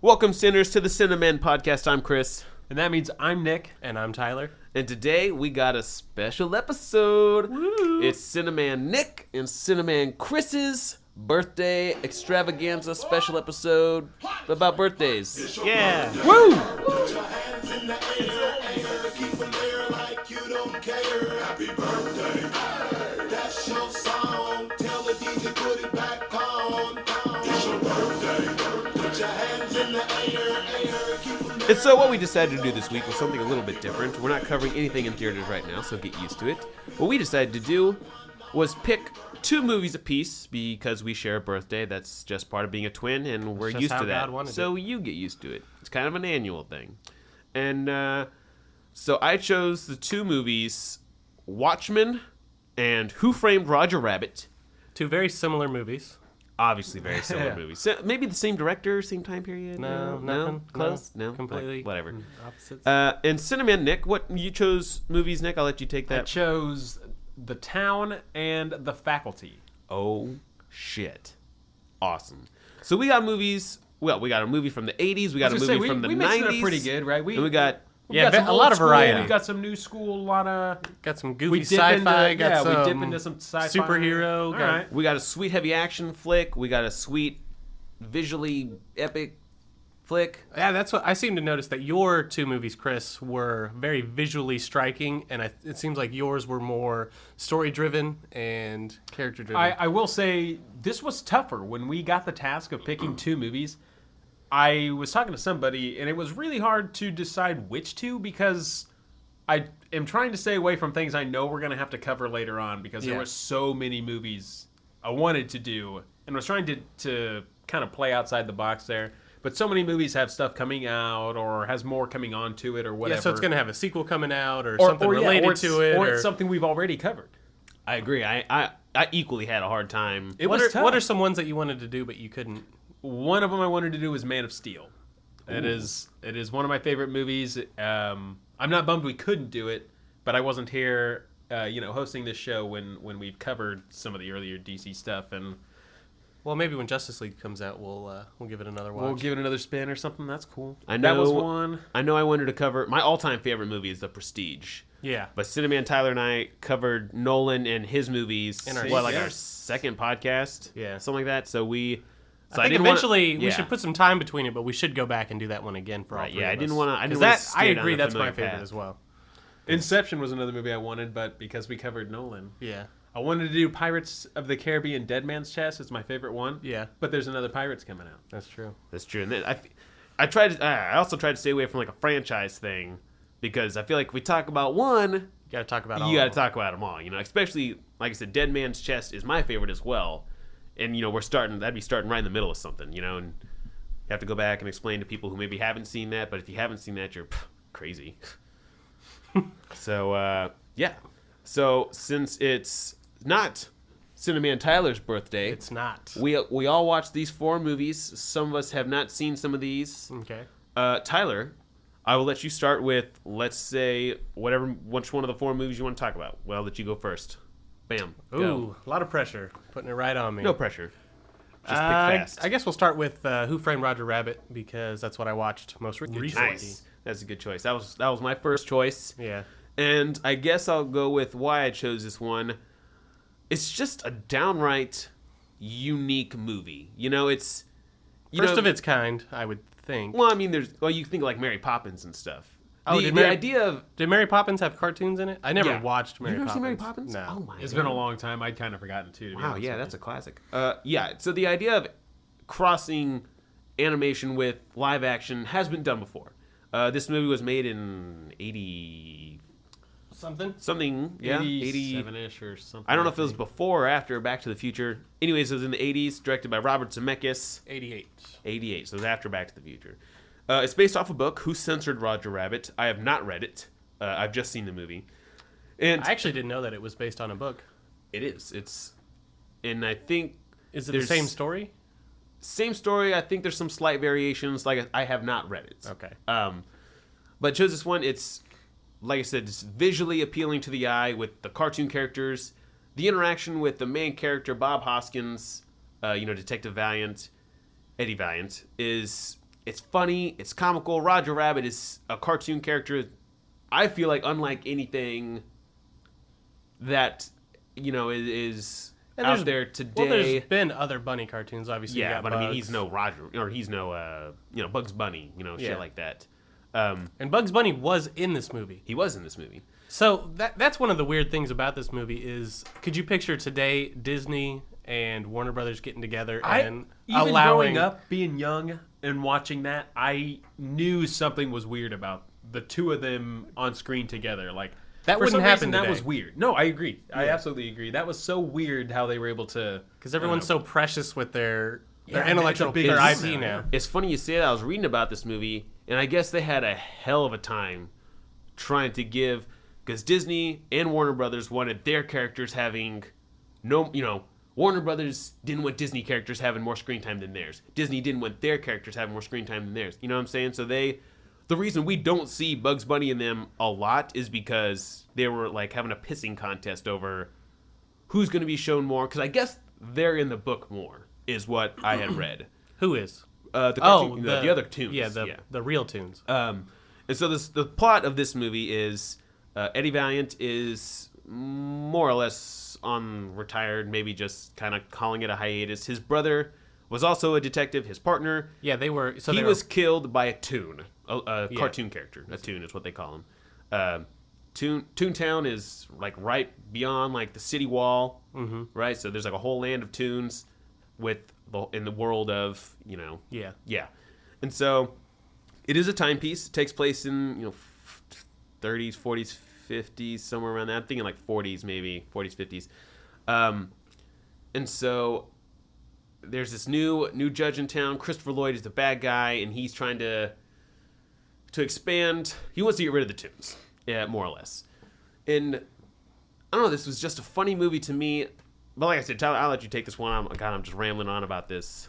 Welcome, sinners, to the Cinamen podcast. I'm Chris. And that means I'm Nick. And I'm Tyler. And today we got a special episode. Woo. It's Cineman Nick and Cineman Chris's birthday extravaganza special episode about birthdays. Yeah. Woo! Put your hands in the air, keep them there like you don't care. Happy birthday. That's your song. Tell the DJ put it back on. It's your birthday. Put your hands in the air, keep them there. And so what we decided to do this week was something a little bit different. We're not covering anything in theaters right now, so get used to it. What we decided to do was pick 2 movies apiece because we share a birthday. That's just part of being a twin, and we're just used how to that. God wanted So you get used to it. It's kind of an annual thing. And so I chose the 2 movies, Watchmen and Who Framed Roger Rabbit. 2 very similar movies. Obviously very similar movies. So maybe the same director, same time period? No, nothing. Close? No, No? completely. Like, whatever. Opposites. And Cineman Nick, what you chose movies, Nick? I'll let you take I that. chose The Town and The Faculty. Oh, shit. Awesome. So we got movies. Well, we got a movie from the 80s. We got a movie from the 90s. We mixed it up pretty good, right? And we got... Yeah, got some a lot old of school, variety. We got some new school, a lot of... Got some We goofy dip sci-fi. into, got some we dip into some sci-fi. superhero. All got- right. We got a sweet heavy action flick. We got a sweet visually epic flick. Yeah, that's what I seem to notice, that your 2 movies, Chris, were very visually striking, and it seems like yours were more story-driven and character-driven. I will say, this was tougher. When we got the task of picking 2 movies, I was talking to somebody, and it was really hard to decide which 2 because I am trying to stay away from things I know we're going to have to cover later on because there Yeah. were so many movies I wanted to do and was trying to kind of play outside the box there. But so many movies have stuff coming out or has more coming on to it or whatever. yeah, so it's going to have a sequel coming out or something related to it. Or it's something we've already covered. I agree. I equally had a hard time. It what was tough. are some ones that you wanted to do but you couldn't? One of them I wanted to do was Man of Steel. It is one of my favorite movies. I'm not bummed we couldn't do it, but I wasn't here, hosting this show when we've covered some of the earlier DC stuff, and Well, maybe when Justice League comes out, we'll give it another watch. we'll give it another spin or something. That's cool. I know, that was one. I know I wanted to cover... My all-time favorite movie is The Prestige. Yeah. But Cineman Tyler and I covered Nolan and his movies In our- our Yes. second podcast? Yeah. Something like that. So we... So I think didn't eventually wanna, we should put some time between it, but we should go back and do that one again for all Right, three yeah, of I didn't us. want to... I 'Cause didn't that, wanna I skate agree, on the that's my familiar favorite path. as well. Inception was another movie I wanted, but because we covered Nolan, Yeah. I wanted to do Pirates of the Caribbean: Dead Man's Chest. It's my favorite one. Yeah. But there's another Pirates coming out. That's true. That's true. And then I also tried to stay away from like a franchise thing because I feel like if we talk about one, You got to talk about all you got to of them. talk about them all. Especially like I said, Dead Man's Chest is my favorite as well. And that'd be starting right in the middle of something, and you have to go back and explain to people who maybe haven't seen that. But if you haven't seen that, you're crazy. So yeah. So since it's not Cineman Tyler's birthday, It's not. we all watched these 4 movies. Some of us have not seen some of these. Okay. Tyler, I will let you start with, let's say, which one of the 4 movies you want to talk about. Well, I'll let you go first. Bam. Go. Ooh, a lot of pressure. Putting it right on me. No pressure. Just pick fast. I guess we'll start with Who Framed Roger Rabbit because that's what I watched most recently. Nice. That's a good choice. That was my first choice. Yeah. And I guess I'll go with why I chose this one. It's just a downright unique movie. It's... First of its kind, I would think. Well, I mean, you think like Mary Poppins and stuff. Oh, the did idea of... Did Mary Poppins have cartoons in it? I never Yeah. watched Mary You've never Poppins. seen Mary Poppins? No. Oh my It's God. been a long time. I'd kind of forgotten too. To be Wow, honest yeah, with that's you. a classic. Yeah, so the idea of crossing animation with live action has been done before. This movie was made in 80 something, yeah, 80. 87-ish or something. I don't know if it was think. before or after Back to the Future. Anyways, it was in the 80s, directed by Robert Zemeckis. 88. 88, so it was after Back to the Future. It's based off a book, Who Censored Roger Rabbit? I have not read it. I've just seen the movie. And I actually didn't know that it was based on a book. it is. And I think Is it the there's- same story? Same story. I think there's some slight variations. Like, I have not read it. Okay. But chose this one. It's, like I said, it's visually appealing to the eye with the cartoon characters. The interaction with the main character, Bob Hoskins, Detective Valiant, Eddie Valiant, is It's funny. It's comical. Roger Rabbit is a cartoon character. I feel like unlike anything that is out there today. Well, there's been other bunny cartoons, obviously. Yeah, you got but Bugs. I mean, he's no Roger, or he's no Bugs Bunny, shit like that. And Bugs Bunny was in this movie. He was in this movie. So that's one of the weird things about this movie is, could you picture today Disney and Warner Brothers getting together and Even allowing growing up, being young and watching that, I knew something was weird about the two of them on screen together. Like That for wouldn't some happen reason, that today. was weird. No, I agree. I absolutely agree. That was so weird how they were able to. because everyone's so precious with their Yeah, intellectual, it's a big their deal IP now, now. It's funny you say that. I was reading about this movie, and I guess they had a hell of a time trying to give, because Disney and Warner Brothers wanted their characters having Warner Brothers didn't want Disney characters having more screen time than theirs. Disney didn't want their characters having more screen time than theirs. You know what I'm saying? So the reason we don't see Bugs Bunny in them a lot is because they were like having a pissing contest over who's going to be shown more. Because I guess they're in the book more, is what I had read. Who is? The other tunes. Yeah, the real tunes. And so the plot of this movie is Eddie Valiant is more or less on retired, maybe just kind of calling it a hiatus. His brother was also a detective. His partner, Yeah, they were. So he they was killed by a toon, a Yeah. cartoon character. A toon is what they call him. Toontown is like right beyond like the city wall, right? So there's like a whole land of toons in the world of Yeah. and so it is a timepiece. It takes place in 30s, 40s, 50s, somewhere around that. I'm thinking like 40s, maybe 40s, 50s. And so there's this new judge in town. Christopher Lloyd is the bad guy, and he's trying to expand. He wants to get rid of the tunes, yeah, more or less. And I don't know. This was just a funny movie to me. But like I said, Tyler, I'll let you take this one. I'm just rambling on about this.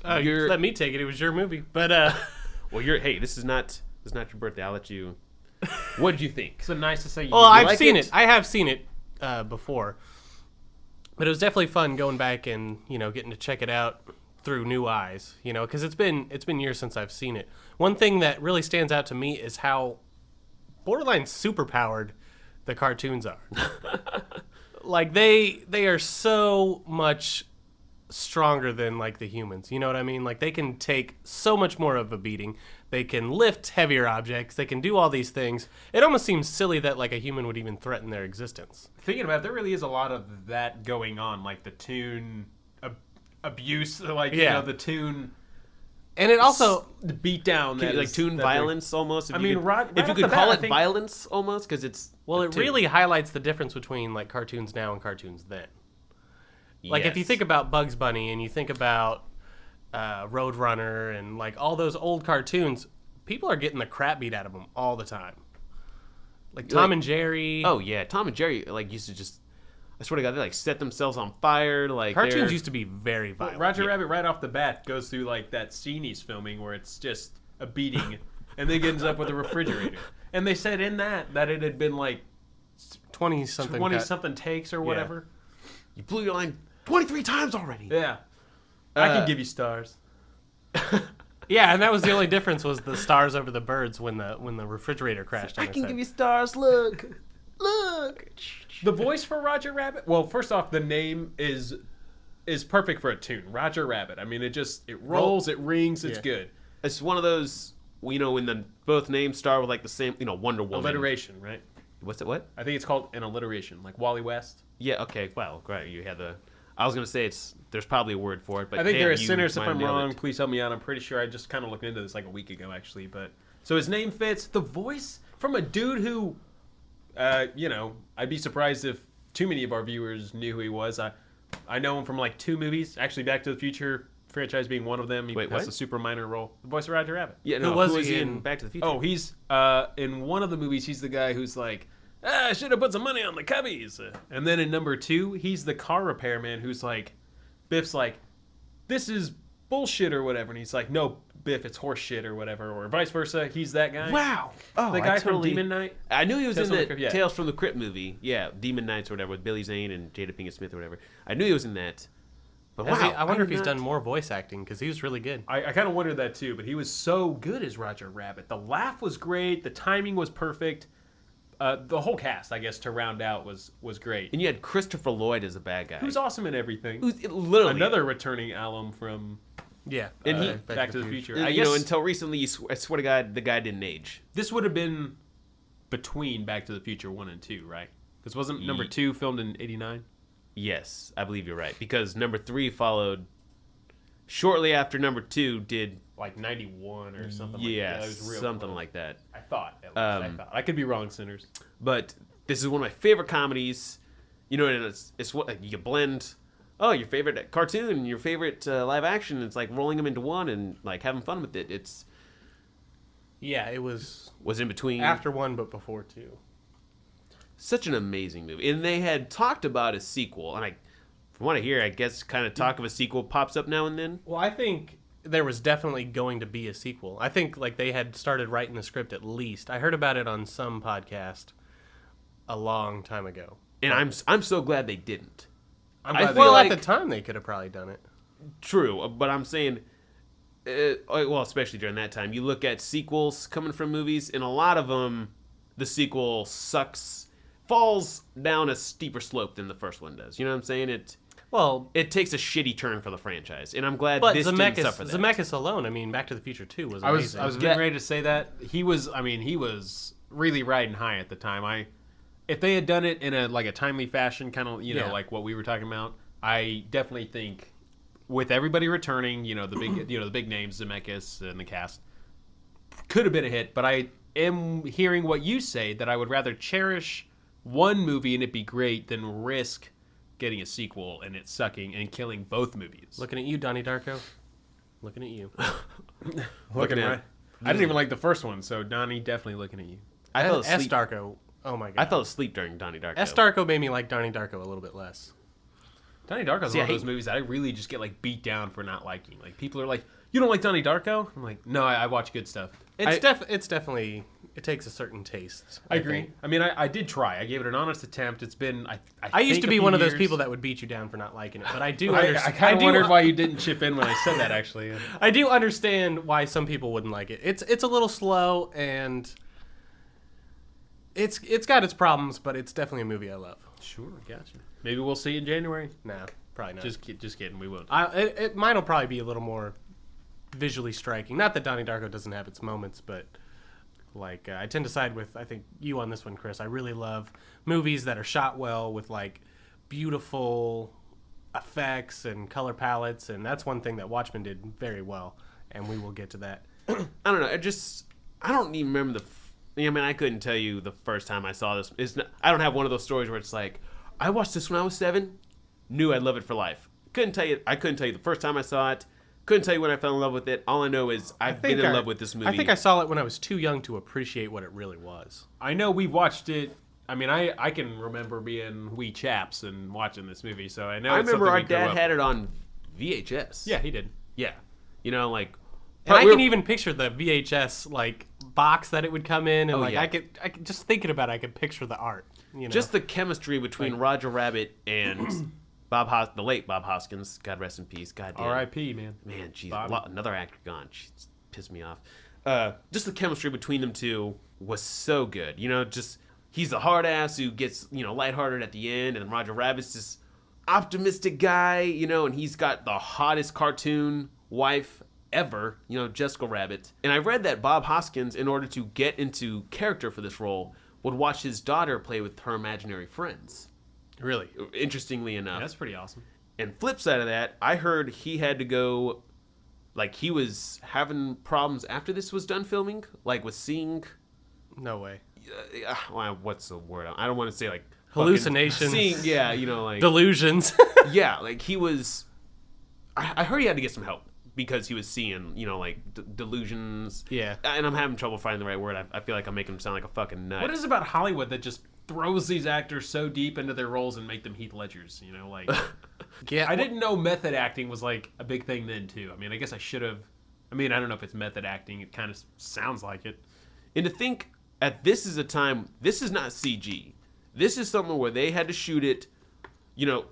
Let me take it. It was your movie, but Well, this is not your birthday. I'll let you. What did you think? So nice to say you. well, I've like seen it? it. I have seen it before, but it was definitely fun going back and getting to check it out through new eyes. Because it's been years since I've seen it. One thing that really stands out to me is how borderline superpowered the cartoons are. Like they are so much stronger than like the humans. You know what I mean? Like they can take so much more of a beating. They can lift heavier objects. They can do all these things. It almost seems silly that like a human would even threaten their existence. Thinking about it, there really is a lot of that going on, like the toon abuse, like the toon. And it also The beat down, Like toon violence, almost. I mean, right if you off could the call bat, I it think- violence, almost, because it's it toon. really highlights the difference between like cartoons now and cartoons then. Like if you think about Bugs Bunny and you think about Roadrunner and like all those old cartoons, people are getting the crap beat out of them all the time. Like Tom and Jerry. Oh yeah, Tom and Jerry like used to just. I swear to God, they like set themselves on fire. Like Cartoons used to be very violent. Roger Rabbit right off the bat goes through like that scene he's filming where it's just a beating, and then ends up with a refrigerator. And they said in that it had been like 20 something takes or whatever. You blew your line 23 times already. Yeah, I can give you stars. Yeah, and that was the only difference was the stars over the birds when the refrigerator crashed. I can give you stars. Look. The voice for Roger Rabbit. Well, first off, the name is perfect for a tune. Roger Rabbit. I mean, it rolls, it rings, it's good. It's one of those, when both names start with like the same, Wonder Woman. Alliteration, right? What's it? What? I think it's called an alliteration, like Wally West. Yeah. Okay. Well, great. You had I was gonna say there's probably a word for it, but I think damn, there are you sinners. If might have I'm nailed wrong, it. please help me out. I'm pretty sure I just kind of looked into this like a week ago, actually. But so his name fits. The voice from a dude who, I'd be surprised if too many of our viewers knew who he was. I know him from like 2 movies. Actually, Back to the Future franchise being one of them. He Wait, has what? a super minor role. The voice of Roger Rabbit. Yeah. Who No. was Who was he he in in Back to the Future? Oh, he's in one of the movies. He's the guy who's like, I should have put some money on the Cubbies. And then in number 2, he's the car repairman who's like, Biff's like, this is bullshit or whatever, and he's like, no, Biff, it's horse shit or whatever, or vice versa. He's that guy. Wow. Oh, The guy from Demon Knight. I knew he was Tales in from the the Crypt, yeah. Tales from the Crypt movie. Yeah, Demon Knights or whatever with Billy Zane and Jada Pinkett Smith or whatever. I knew he was in that, But I wonder if he's not- done more voice acting because he was really good. I kind of wondered that too, but he was so good as Roger Rabbit. The laugh was great. The timing was perfect. The whole cast, I guess, to round out was great. And you had Christopher Lloyd as a bad guy. Who's awesome in everything. Who's literally Another returning alum from Yeah, And he- Back to the Future. And, I you guess know, until recently, I swear to God, the guy didn't age. this would have been between Back to the Future 1 and 2, right? Because wasn't number 2 filmed in 89? Yes, I believe you're right. Because number 3 followed shortly after number 2 did. Like 91 or something Yeah, like that. It was real something close. like that. I thought, at least. I thought. I could be wrong, sinners. But this is one of my favorite comedies. You know, and it's what like, you blend. Oh, your favorite cartoon and your favorite live action. It's like rolling them into one and like having fun with it. It's yeah, it was in between. after 1 but before 2. Such an amazing movie, and they had talked about a sequel. And from what I hear, I guess kind of talk of a sequel pops up now and then. Well, I think there was definitely going to be a sequel. I think like they had started writing the script at least. I heard about it on some podcast a long time ago. And I'm so glad they didn't. I feel Well, like- at the time they could have probably done it. True, but I'm saying, well, especially during that time, you look at sequels coming from movies, and a lot of them, the sequel falls down a steeper slope than the first one does. You know what I'm saying? Well, It takes a shitty turn for the franchise, and I'm glad but this didn't suffer that. Zemeckis alone, I mean, Back to the Future 2 was I amazing. was getting ready to say that. He was really riding high at the time. If they had done it in a timely fashion, kind of, Yeah. like what we were talking about, I definitely think with everybody returning, the big names, Zemeckis and the cast, could have been a hit. But I am hearing what you say, that I would rather cherish one movie and it be great than risk getting a sequel and it sucking and killing both movies. Looking at you, Donnie Darko. Looking at you. Looking at- at. I didn't even like the first one, so Donnie, definitely looking at you. I fell S. asleep. Darko. Oh my god. I fell asleep during Donnie Darko. S. Darko made me like Donnie Darko a little bit less. Donnie Darko's See, one I of those hate- movies that I really just get like beat down for not liking. Like people are like, "You don't like Donnie Darko?" I'm like, "No, I watch good stuff." It's definitely it takes a certain taste. I agree. think. I mean, I did try. I gave it an honest attempt. It's been I used think to a be few one of those years. people that would beat you down for not liking it, but I do I understand. kind of wondered why you didn't chip in when I said that. Actually, I do understand why some people wouldn't like it. It's a little slow and it's got its problems, but it's definitely a movie I love. sure, gotcha. Maybe we'll see in January. Nah, probably not. Just kidding. We won't. Mine will probably be a little more visually striking. Not that Donnie Darko doesn't have its moments, but like I tend to side with I think you on this one, Chris. I really love movies that are shot well with like beautiful effects and color palettes, and that's one thing that Watchmen did very well. And we will get to that. I don't know. I don't even remember I mean, I couldn't tell you the first time I saw this. I don't have one of those stories where it's like, I watched this when I was 7, knew I'd love it for life. I couldn't tell you the first time I saw it. Couldn't tell you when I fell in love with it. All I know is I've been in love with this movie. I think I saw it when I was too young to appreciate what it really was. I know we watched it. I mean, I can remember being wee chaps and watching this movie, so I know. I it's remember something our we grew dad up had with. it on VHS. Yeah, he did. Yeah. You know, like. And I can even picture the VHS like box that it would come in, and Oh, like yeah. I could just thinking about it, I could picture the art. You know? Just the chemistry between Roger Rabbit and the late Bob Hoskins. God rest in peace. God damn. R.I.P. Man. Man, jeez, Bobby. another actor gone. Jeez, pissed me off. Just the chemistry between them two was so good. You know, just he's a hard ass who gets lighthearted at the end, and Roger Rabbit's this optimistic guy. You know, and he's got the hottest cartoon wife ever. You know, Jessica Rabbit. And I read that Bob Hoskins, in order to get into character for this role, would watch his daughter play with her imaginary friends. really. Interestingly enough. Yeah, that's pretty awesome. And flip side of that, I heard he had to go, like he was having problems after this was done filming, like with seeing, No way. what's the word? I don't want to say like Hallucinations. Seeing, yeah, like Delusions. yeah, like he was. I heard he had to get some help because he was seeing, like delusions. Yeah. And I'm having trouble finding the right word. I feel like I'm making him sound like a fucking nut. What is it about Hollywood that just throws these actors so deep into their roles and make them Heath Ledgers? Like Yeah. I didn't know method acting was like a big thing then too. I mean, I guess I should have. I mean, I don't know if it's method acting. It kind of sounds like it. And to think this is a time, this is not CG. This is something where they had to shoot it,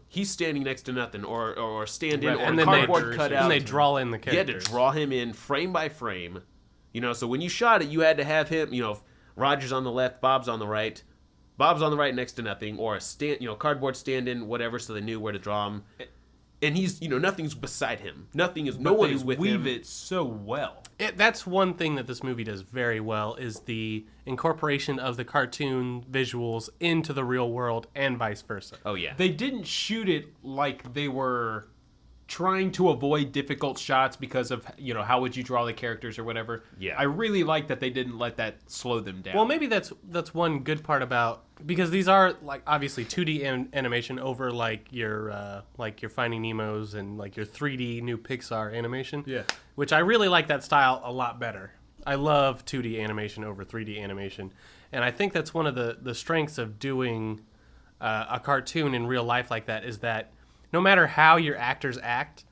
he's standing next to nothing, or stand in, Right, or and then cardboard cut out. and they draw in the You had characters. to draw him in frame by frame. So when you shot it, you had to have him, Roger's on the left, Bob's on the right. Bob's on the right next to nothing, or a cardboard stand-in, whatever, so they knew where to draw him. And he's, nothing's beside him. No one is with him. Weave it so well. That's one thing that this movie does very well is the incorporation of the cartoon visuals into the real world and vice versa. Oh yeah. They didn't shoot it like they were trying to avoid difficult shots because of, how would you draw the characters or whatever. Yeah. I really like that they didn't let that slow them down. Well, maybe that's one good part about, because these are like obviously 2D animation over like your Finding Nemo's and like your 3D new Pixar animation. Yeah. Which I really like that style a lot better. I love 2D animation over 3D animation, and I think that's one of the strengths of doing a cartoon in real life like that is that no matter how your actors act,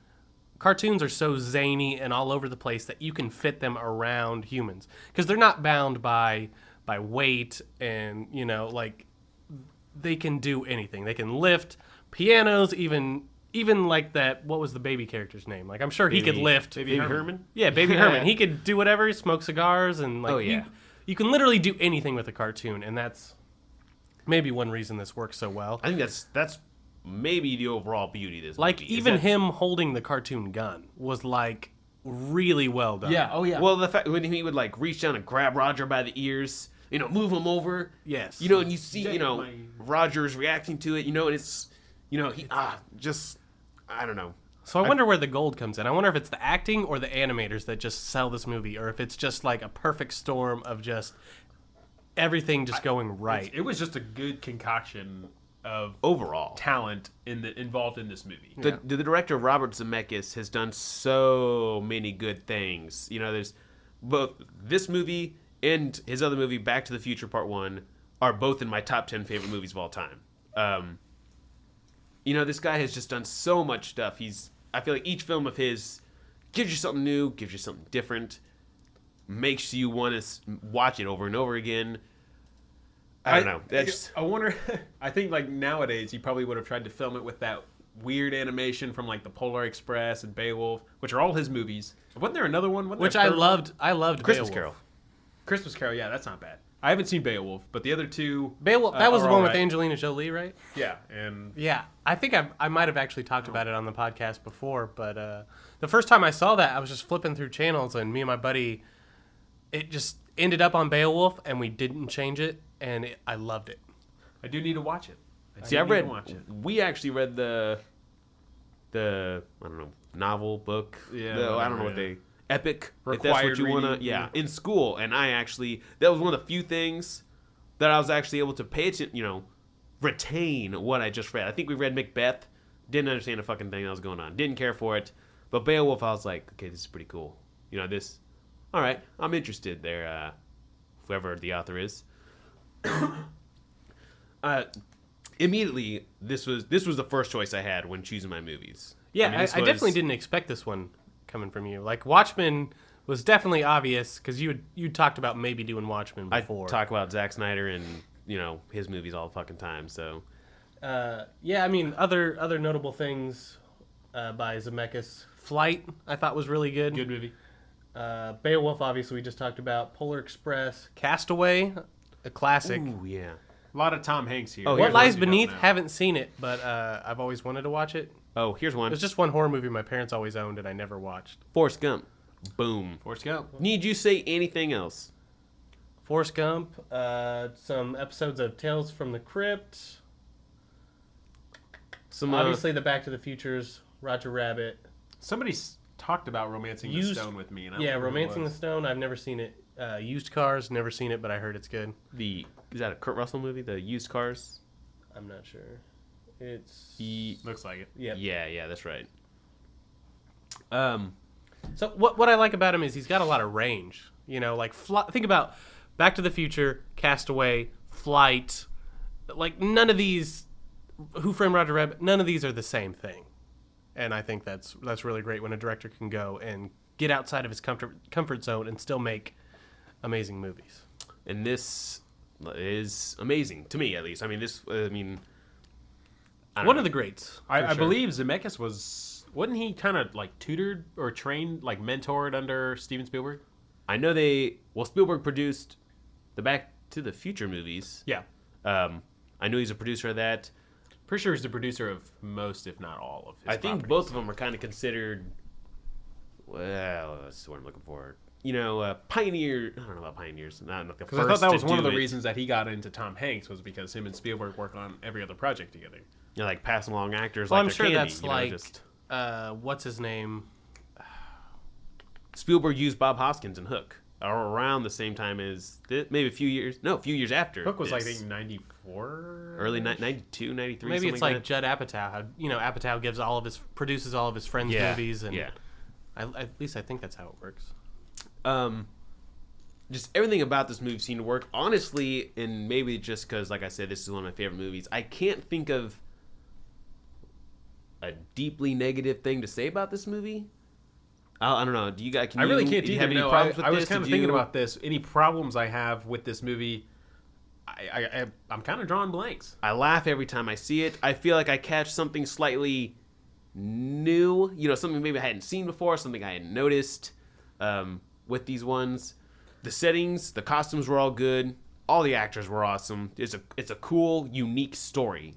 cartoons are so zany and all over the place that you can fit them around humans because they're not bound by weight and like they can do anything. They can lift pianos, even like that. What was the baby character's name? Like I'm sure he could lift. Baby Herman? Yeah, Baby Herman. He could do whatever. Smoke cigars and like. Oh, yeah. You can literally do anything with a cartoon, and that's maybe one reason this works so well. I think that's maybe the overall beauty of this Like movie. even him holding the cartoon gun was like really well done. yeah, oh yeah. Well, the fact when he would like reach down and grab Roger by the ears, move him over. Yes. And you see, Take my- Roger's reacting to it, and it's, I don't know. So I wonder where the gold comes in. I wonder if it's the acting or the animators that just sell this movie, or if it's just like a perfect storm of just everything just going right. It was just a good concoction of Overall, talent involved in this movie. the director Robert Zemeckis has done so many good things. There's both this movie and his other movie, Back to the Future Part 1, are both in my top 10 favorite movies of all time. This guy has just done so much stuff. I feel like each film of his gives you something new, gives you something different, makes you want to watch it over and over again. I don't know. That's I wonder. I think like nowadays you probably would have tried to film it with that weird animation from like the Polar Express and Beowulf, which are all his movies. Wasn't there another one? Which I loved. I loved Christmas Beowulf. Carol. Christmas Carol. Yeah, that's not bad. I haven't seen Beowulf, but the other two. Beowulf. That was are the one all with right. Angelina Jolie, right? Yeah, and Yeah, I think I might have actually talked about it on the podcast before, but the first time I saw that, I was just flipping through channels, and me and my buddy, it just ended up on Beowulf, and we didn't change it, and I loved it. I do need to watch it. See, I do need to read. watch it. We actually read the I don't know, novel book. Yeah, I don't know whatever, what yeah. they epic. If that's Required what you wanna, reading, yeah, in school, and that was one of the few things that I was actually able to pay attention, retain what I just read. I think we read Macbeth, didn't understand a fucking thing that was going on, didn't care for it, but Beowulf, I was like, okay, this is pretty cool. This, all right, I'm interested there. Whoever the author is. Immediately, this was the first choice I had when choosing my movies. Yeah, I I definitely didn't expect this one coming from you. Like Watchmen was definitely obvious because you talked about maybe doing Watchmen before. I talk about Zack Snyder and his movies all the fucking time. So yeah, I mean other notable things by Zemeckis. Flight I thought was really good. Good movie. Beowulf obviously we just talked about. Polar Express, Castaway, a classic. ooh, yeah. A lot of Tom Hanks here. Oh, What here's Lies one you don't Beneath? know. Haven't seen it, but I've always wanted to watch it. Oh, here's one. There's just one horror movie my parents always owned and I never watched. Forrest Gump. Boom. Forrest Gump. Need you say anything else? Forrest Gump, some episodes of Tales from the Crypt, Some obviously the Back to the Futures, Roger Rabbit. Somebody talked about Romancing the Used- Stone with me, and I Yeah, don't remember who it Romancing the was. Stone. I've never seen it. Used Cars, never seen it, but I heard it's good. is that a Kurt Russell movie? The Used Cars. I'm not sure. It's Looks like it. yeah. Yeah, that's right. So what I like about him is he's got a lot of range. Like think about Back to the Future, Castaway, Flight. Like none of these, Who Framed Roger Rabbit. None of these are the same thing, and I think that's really great when a director can go and get outside of his comfort zone and still make amazing movies. And this is amazing to me, at least. I mean, One of the greats. I believe Zemeckis wasn't he kind of like tutored or trained, like mentored under Steven Spielberg? I know Spielberg produced the Back to the Future movies. Yeah. I know he's a producer of that. Pretty sure he's the producer of most, if not all, of his I think properties. both of them are kind of considered, well, that's what I'm looking for. Pioneer. I don't know about pioneers. Not the first. Because I thought that was one of the it. reasons that he got into Tom Hanks was because him and Spielberg worked on every other project together. Like passing along actors. Well, like I'm sure candy, that's like, what's his name? Spielberg used Bob Hoskins in Hook around the same time as maybe a few years after. Hook was this. like, I think, 94? Early 92, 93. Maybe it's like like Judd Apatow. How, Apatow produces all of his friends' movies, and at least I think that's how it works. Just everything about this movie seemed to work. Honestly, and maybe just because, like I said, this is one of my favorite movies, I can't think of a deeply negative thing to say about this movie. I don't know. Do you guys? I really can't have any either. problems with I was this? kind of thinking about this. Any problems I have with this movie, I'm kind of drawing blanks. I laugh every time I see it. I feel like I catch something slightly new. Something maybe I hadn't seen before, something I hadn't noticed with these ones. The settings, the costumes were all good. All the actors were awesome. It's a cool, unique story,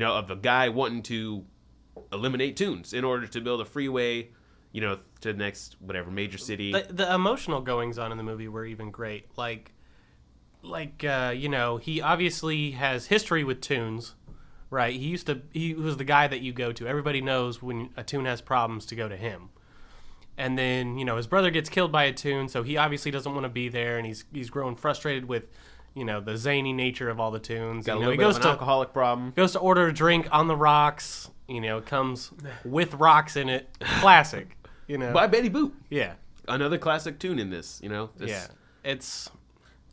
of a guy wanting to eliminate tunes in order to build a freeway, to the next whatever major city. The emotional goings on in the movie were even great. Like he obviously has history with tunes, right? He was the guy that you go to. Everybody knows when a tune has problems to go to him. And then, his brother gets killed by a tune, so he obviously doesn't want to be there, and he's growing frustrated with, the zany nature of all the tunes. Got a little bit of an alcoholic problem. Goes to order a drink on the rocks. It comes with rocks in it. Classic. By Betty Boop. Yeah. Another classic tune in this, Yeah. It's...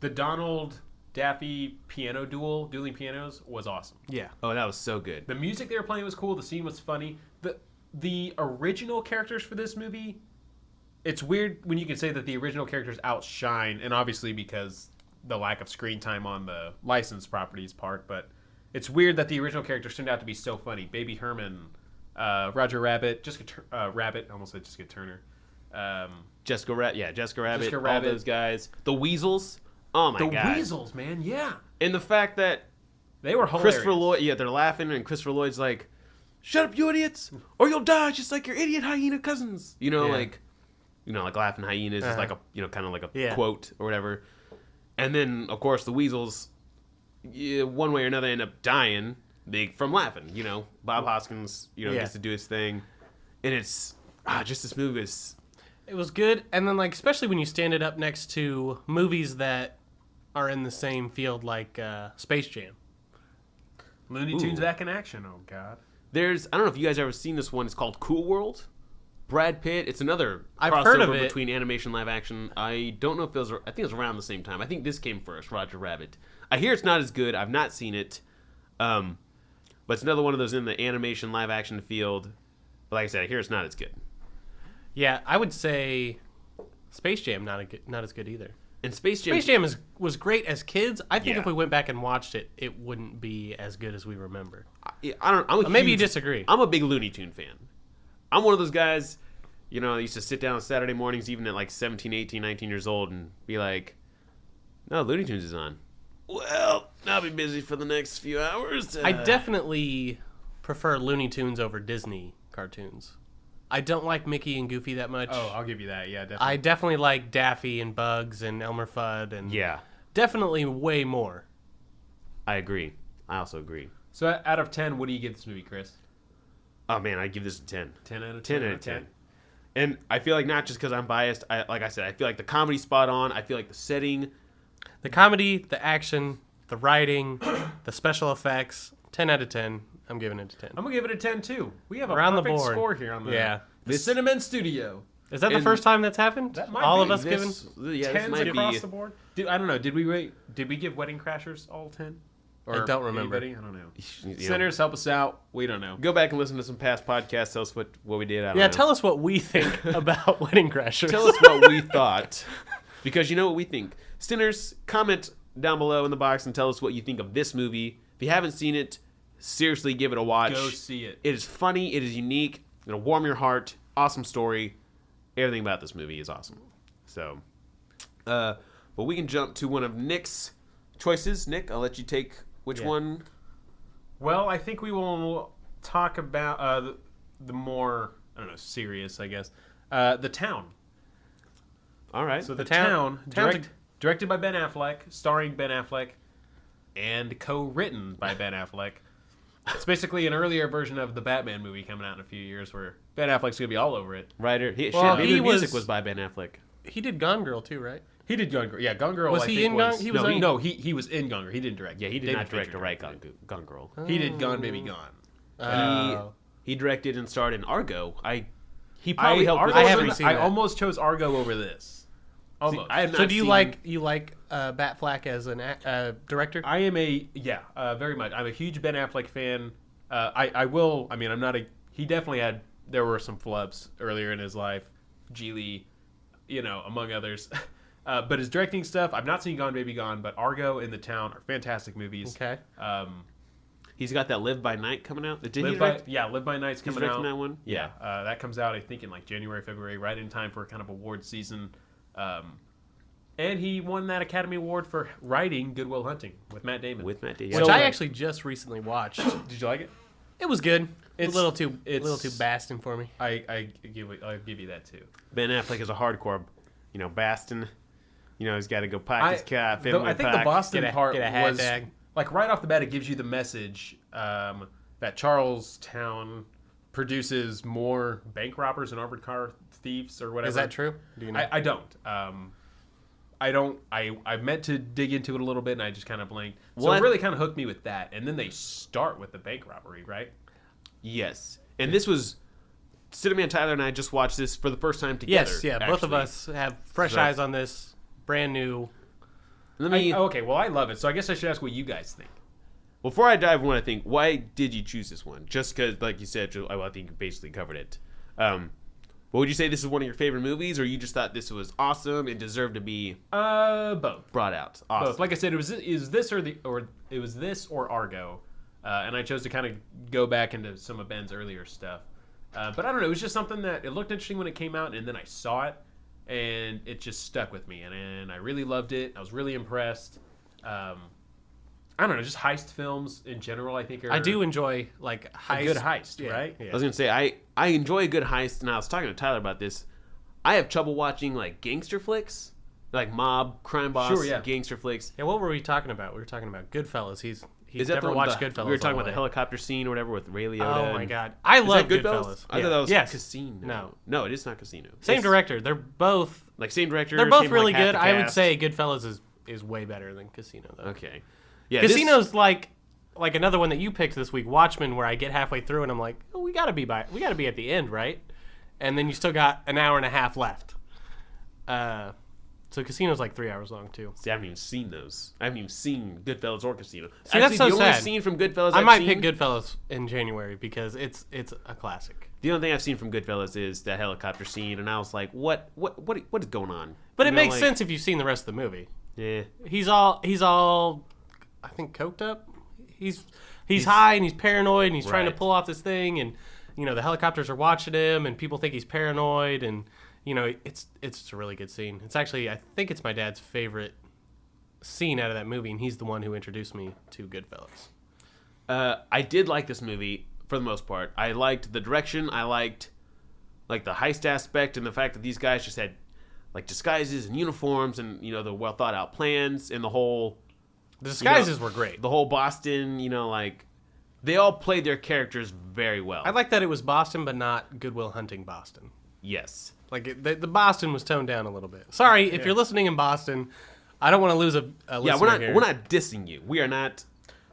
The Donald Daffy piano dueling pianos was awesome. Yeah. Oh, that was so good. The music they were playing was cool. The scene was funny. The original characters for this movie... It's weird when you can say that the original characters outshine, and obviously because the lack of screen time on the licensed properties part, but it's weird that the original characters turned out to be so funny. Baby Herman, Roger Rabbit, Rabbit, I almost said Jessica Turner. Jessica Rabbit, all those guys. The Weasels, oh my god. The Weasels, man, yeah. And the fact that they were hilarious. Christopher Lloyd, they're laughing, and Christopher Lloyd's like, "Shut up, you idiots, or you'll die just like your idiot hyena cousins." Like laughing hyenas is like a, kind of like a quote or whatever. And then, of course, the Weasels, one way or another, end up dying from laughing. Bob Hoskins, gets to do his thing. And it's, just this movie is... It was good. And then, especially when you stand it up next to movies that are in the same field, like Space Jam. Looney Tunes back in action, oh God. I don't know if you guys ever seen this one. It's called Cool World. Brad Pitt. It's another I've heard of crossover it. between animation and live action. I don't know if I think it was around the same time. I think this came first, Roger Rabbit. I hear it's not as good. I've not seen it. But it's another one of those in the animation live action field. But like I said, I hear it's not as good. Yeah, I would say Space Jam not as good either. And Space Jam was great as kids. I think if we went back and watched it, it wouldn't be as good as we remember. Maybe you disagree. I'm a big Looney Tune fan. I'm one of those guys, I used to sit down on Saturday mornings, even at 17, 18, 19 years old, and be like, no, Looney Tunes is on. Well, I'll be busy for the next few hours. I definitely prefer Looney Tunes over Disney cartoons. I don't like Mickey and Goofy that much. Oh, I'll give you that. Yeah, definitely. I definitely like Daffy and Bugs and Elmer Fudd and definitely way more. I agree. I also agree. So out of 10, what do you give this movie, Chris? Oh man, I'd give this a 10. 10 out of 10. 10 out of 10. And I feel like not just because I'm biased. Like I said, I feel like the comedy's spot on. I feel like the setting, the comedy, the action, the writing, the special effects. 10 out of 10. I'm giving it a 10. I'm gonna give it a 10 too. We have a Around perfect the board. Score here on the This Cinamen Studio. Is that the first time that's happened? That might all be. of us given 10s across the board. I don't know. Did we give Wedding Crashers all 10? I don't remember. Anybody? I don't know. Sinners, help us out. We don't know. Go back and listen to some past podcasts. Tell us what we did. I don't know. Tell us what we think about Wedding Crashers. Tell us what we thought. Because you know what we think. Sinners, comment down below in the box and tell us what you think of this movie. If you haven't seen it, seriously give it a watch. Go see it. It is funny. It is unique. It'll warm your heart. Awesome story. Everything about this movie is awesome. So, but we can jump to one of Nick's choices. Nick, I'll let you take which one. Well, I think we will talk about the more, I don't know, serious, I guess. The Town. All right. So The Town, directed by Ben Affleck, starring Ben Affleck, and co-written by Ben Affleck. It's basically an earlier version of the Batman movie coming out in a few years where Ben Affleck's going to be all over it. Writer. Maybe the music was by Ben Affleck. He did Gone Girl too, right? He did Gone Girl. Yeah, Gone Girl. Was I he think in Gone? He was he was in Gone Girl. He didn't direct. Yeah, he did David not direct Fincher or write directed it. Gone Girl. He did Gone Baby Gone. He directed and starred in Argo. He probably helped. I haven't seen I that. almost chose Argo over this. Almost. I have not So do you seen- like Batfleck as an director? I am very much. I'm a huge Ben Affleck fan. I'm not a. He definitely had. There were some flubs earlier in his life, Geely, among others. But his directing stuff, I've not seen Gone Baby Gone, but Argo and The Town are fantastic movies. Okay. He's got that Live by Night coming out. Did he Live direct? by Night's He's coming out. directing that one. Yeah, that comes out I think in like January, February, right in time for kind of award season. And he won that Academy Award for writing Good Will Hunting with Matt Damon. With Matt Damon. Which So, I actually just recently watched. Did you like it? It was good. It's It's- a little too it's- Bastin for me. I'll give you that too. Ben Affleck is a hardcore, Bastin. He's got to go pack his cat. I think the Boston Get a part hat was tag. like right off the bat. It gives you the message that Charlestown produces more bank robbers and armored car thieves or whatever. Is that true? Do you know? I don't. I don't. I meant to dig into it a little bit, and I just kind of blanked. So What? it really kind of hooked me with that. And then they start with the bank robbery, right? Yes, and this was Cinamen, Tyler, and I just watched this for the first time together. Yes, yeah. Both of actually. us have fresh So- eyes on this, brand new. Let me. Okay, well, I love it. So I guess I should ask what you guys think. Before I dive, I want to think. Why did you choose this one? Just because, like you said, I think you basically covered it. But would you say this is one of your favorite movies, or you just thought this was awesome and deserved to be Both. brought out? Awesome. Both. Like I said, it was this or Argo, and I chose to kind of go back into some of Ben's earlier stuff. But I don't know. It was just something that it looked interesting when it came out, and then I saw it, and it just stuck with me, and I really loved it. I was really impressed. I don't know, just heist films in general. I think are I do enjoy like a heist. good heist, Yeah, right? yeah. I was gonna say I enjoy a good heist, and I was talking to Tyler about this. I have trouble watching like gangster flicks, like mob, crime boss, Sure, yeah. gangster flicks. Yeah, what were we talking about? We were talking about Goodfellas. He's Is that never the watched Goodfellas. We were talking all about the way. helicopter scene or whatever with Ray Liotta. Oh and- my god, I Is love that Goodfellas. I thought that was yes. Casino. No, it is not Casino. Same It's- director. They're both. Like same director. They're both same, really like, half good. the I would cast. say Goodfellas is way better than Casino though. Okay. Yeah. Casino's like another one that you picked this week, Watchmen, where I get halfway through and I'm like, oh, we gotta be at the end, right? And then you still got an hour and a half left. So Casino's like 3 hours long too. See, I haven't even seen those. I haven't even seen Goodfellas or Casino. See, that's so the only sad. scene from Goodfellas I I've might seen, pick Goodfellas in January because it's a classic. The only thing I've seen from Goodfellas is that helicopter scene, and I was like, what is going on? But You it know, makes like, sense if you've seen the rest of the movie. Yeah. He's all I think coked up. He's high and he's paranoid and he's trying to Right. pull off this thing, and the helicopters are watching him and people think he's paranoid, and it's just a really good scene. It's actually, I think it's my dad's favorite scene out of that movie, and he's the one who introduced me to Goodfellas. I did like this movie for the most part. I liked the direction. I liked like the heist aspect and the fact that these guys just had like disguises and uniforms and the well thought out plans and the whole The disguises were great. the whole Boston. Like they all played their characters very well. I like that it was Boston, but not Good Will Hunting Boston. Yes. Like the Boston was toned down a little bit. Sorry if you're listening in Boston. I don't want to lose a Yeah, listener we're not dissing you. We are not.